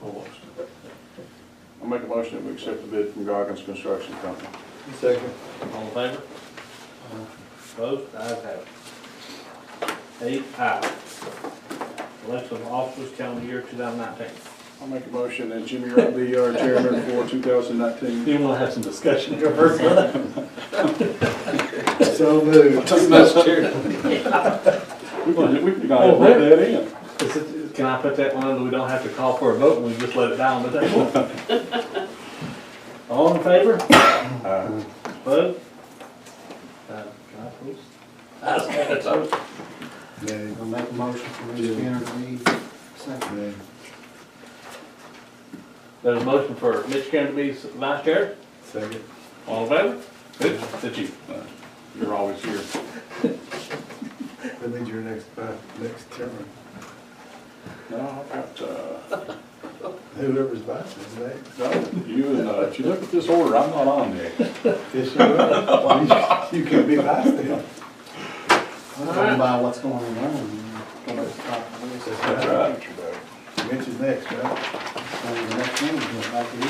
almost. I'll make a motion that we accept the bid from Goggins Construction Company. Second. All in favor? Opposed? Ayes have it. 8I, election of officers, calendar year 2019. I'll make a motion that Jimmy Wright be our chairman for 2019. You want to have some discussion? So moved. We can go ahead and put that in. Can I put that one, we don't have to call for a vote, we just let it die on the table? All in favor? Opposed? Can I please? Ayes have it, so. Nay. I'll make a motion for Mr. Skinner to be second. Nay. There's a motion for Mitch Karen to be vice chair. Second. All in favor? Mitch, that's you. You're always here. That means your next term. No, I've got, Whoever's vice is next. no, you and, if you look at this order, I'm not on there. Yes, you are. You can be vice then. I'm going by what's going on there. and go to the top of the list. That's right. Mitch is next, right? And the next one is going back to you.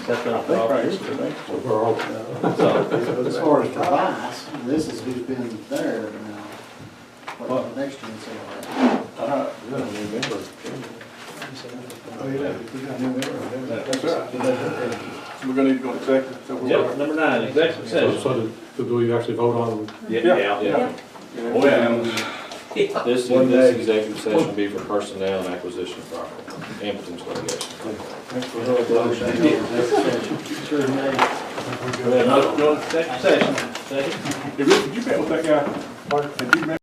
That's I not think right the here today. So we're all, As far as for vice, this is who's been there now. What the next one said. you don't remember. Oh, yeah. We got new member. That's right. We're gonna need to go executive. So we're- Yep, number 9, executive session. So do we actually vote on, Yeah. Yeah. Oh, yeah. This One day. executive session will be for personnel and acquisition of property, and potential litigation. Thanks for the motion. Sure, Nate. We have no, go to executive session. Second. Hey, Rick, did you met with that guy? Did you met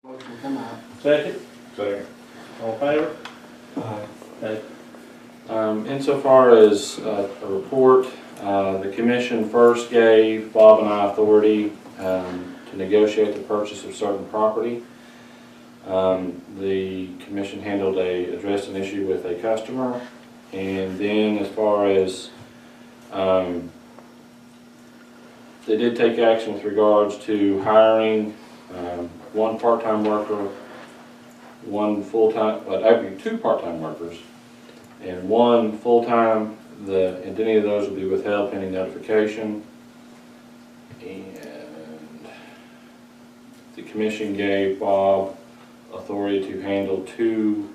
Motion come out. Second. Second. All in favor? Okay. Insofar as a report, the commission first gave Bob and I authority to negotiate the purchase of certain property. The commission addressed an issue with a customer, and then as far as they did take action with regards to hiring one part-time worker, one full-time, actually 2 part-time workers, and 1 full-time. And any of those will be withheld pending notification. And the commission gave Bob authority to handle 2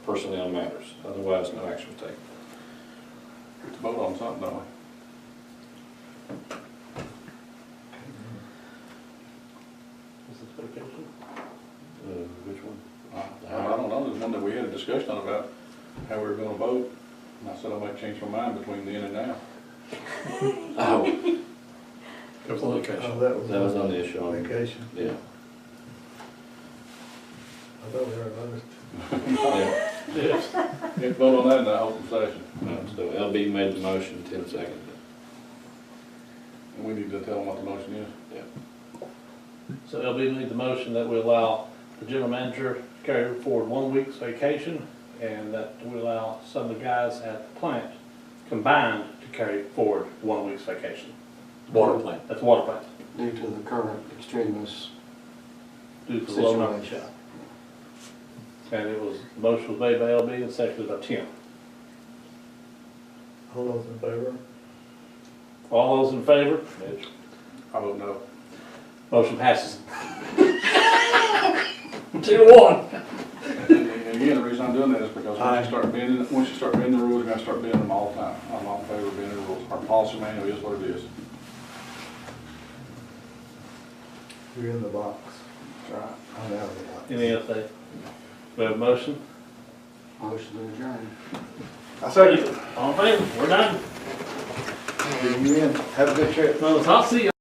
personnel matters. Otherwise, no action was taken. to vote on something, don't we? Is this vacation? Which one? I don't know, there's one that we had a discussion on about how we were gonna vote, and I said I might change my mind between then and now. Oh, capital allocation? Oh, that was on the issue on, vacation. yeah. I thought we were on Yeah. Yes. Can't vote on that in the open session, So LB made the motion, Tim seconded and we need to tell them what the motion is. So LB made the motion that we allow the general manager to carry forward 1 week's vacation, and that we allow some of the guys at the plant combined to carry forward 1 week's vacation. Water plant. That's water plant, Due to the current extraneous due to the low number. situation. And it was, the motion was made by LB and seconded by Tim. All those in favor? All those in favor? Mitch. I vote no. Motion passes. 2-1. And again, the reason I'm doing that is because once you start bending the rules, you're gonna start bending them all the time. I'm not in favor of bending the rules. Our policy manual is what it is. You're in the box. That's right. I'm out of the box. Any other thing? We have a motion? Motion to adjourn. I second it. All in favor? We're done. You in. Have a good trip. Fellas, I'll see you.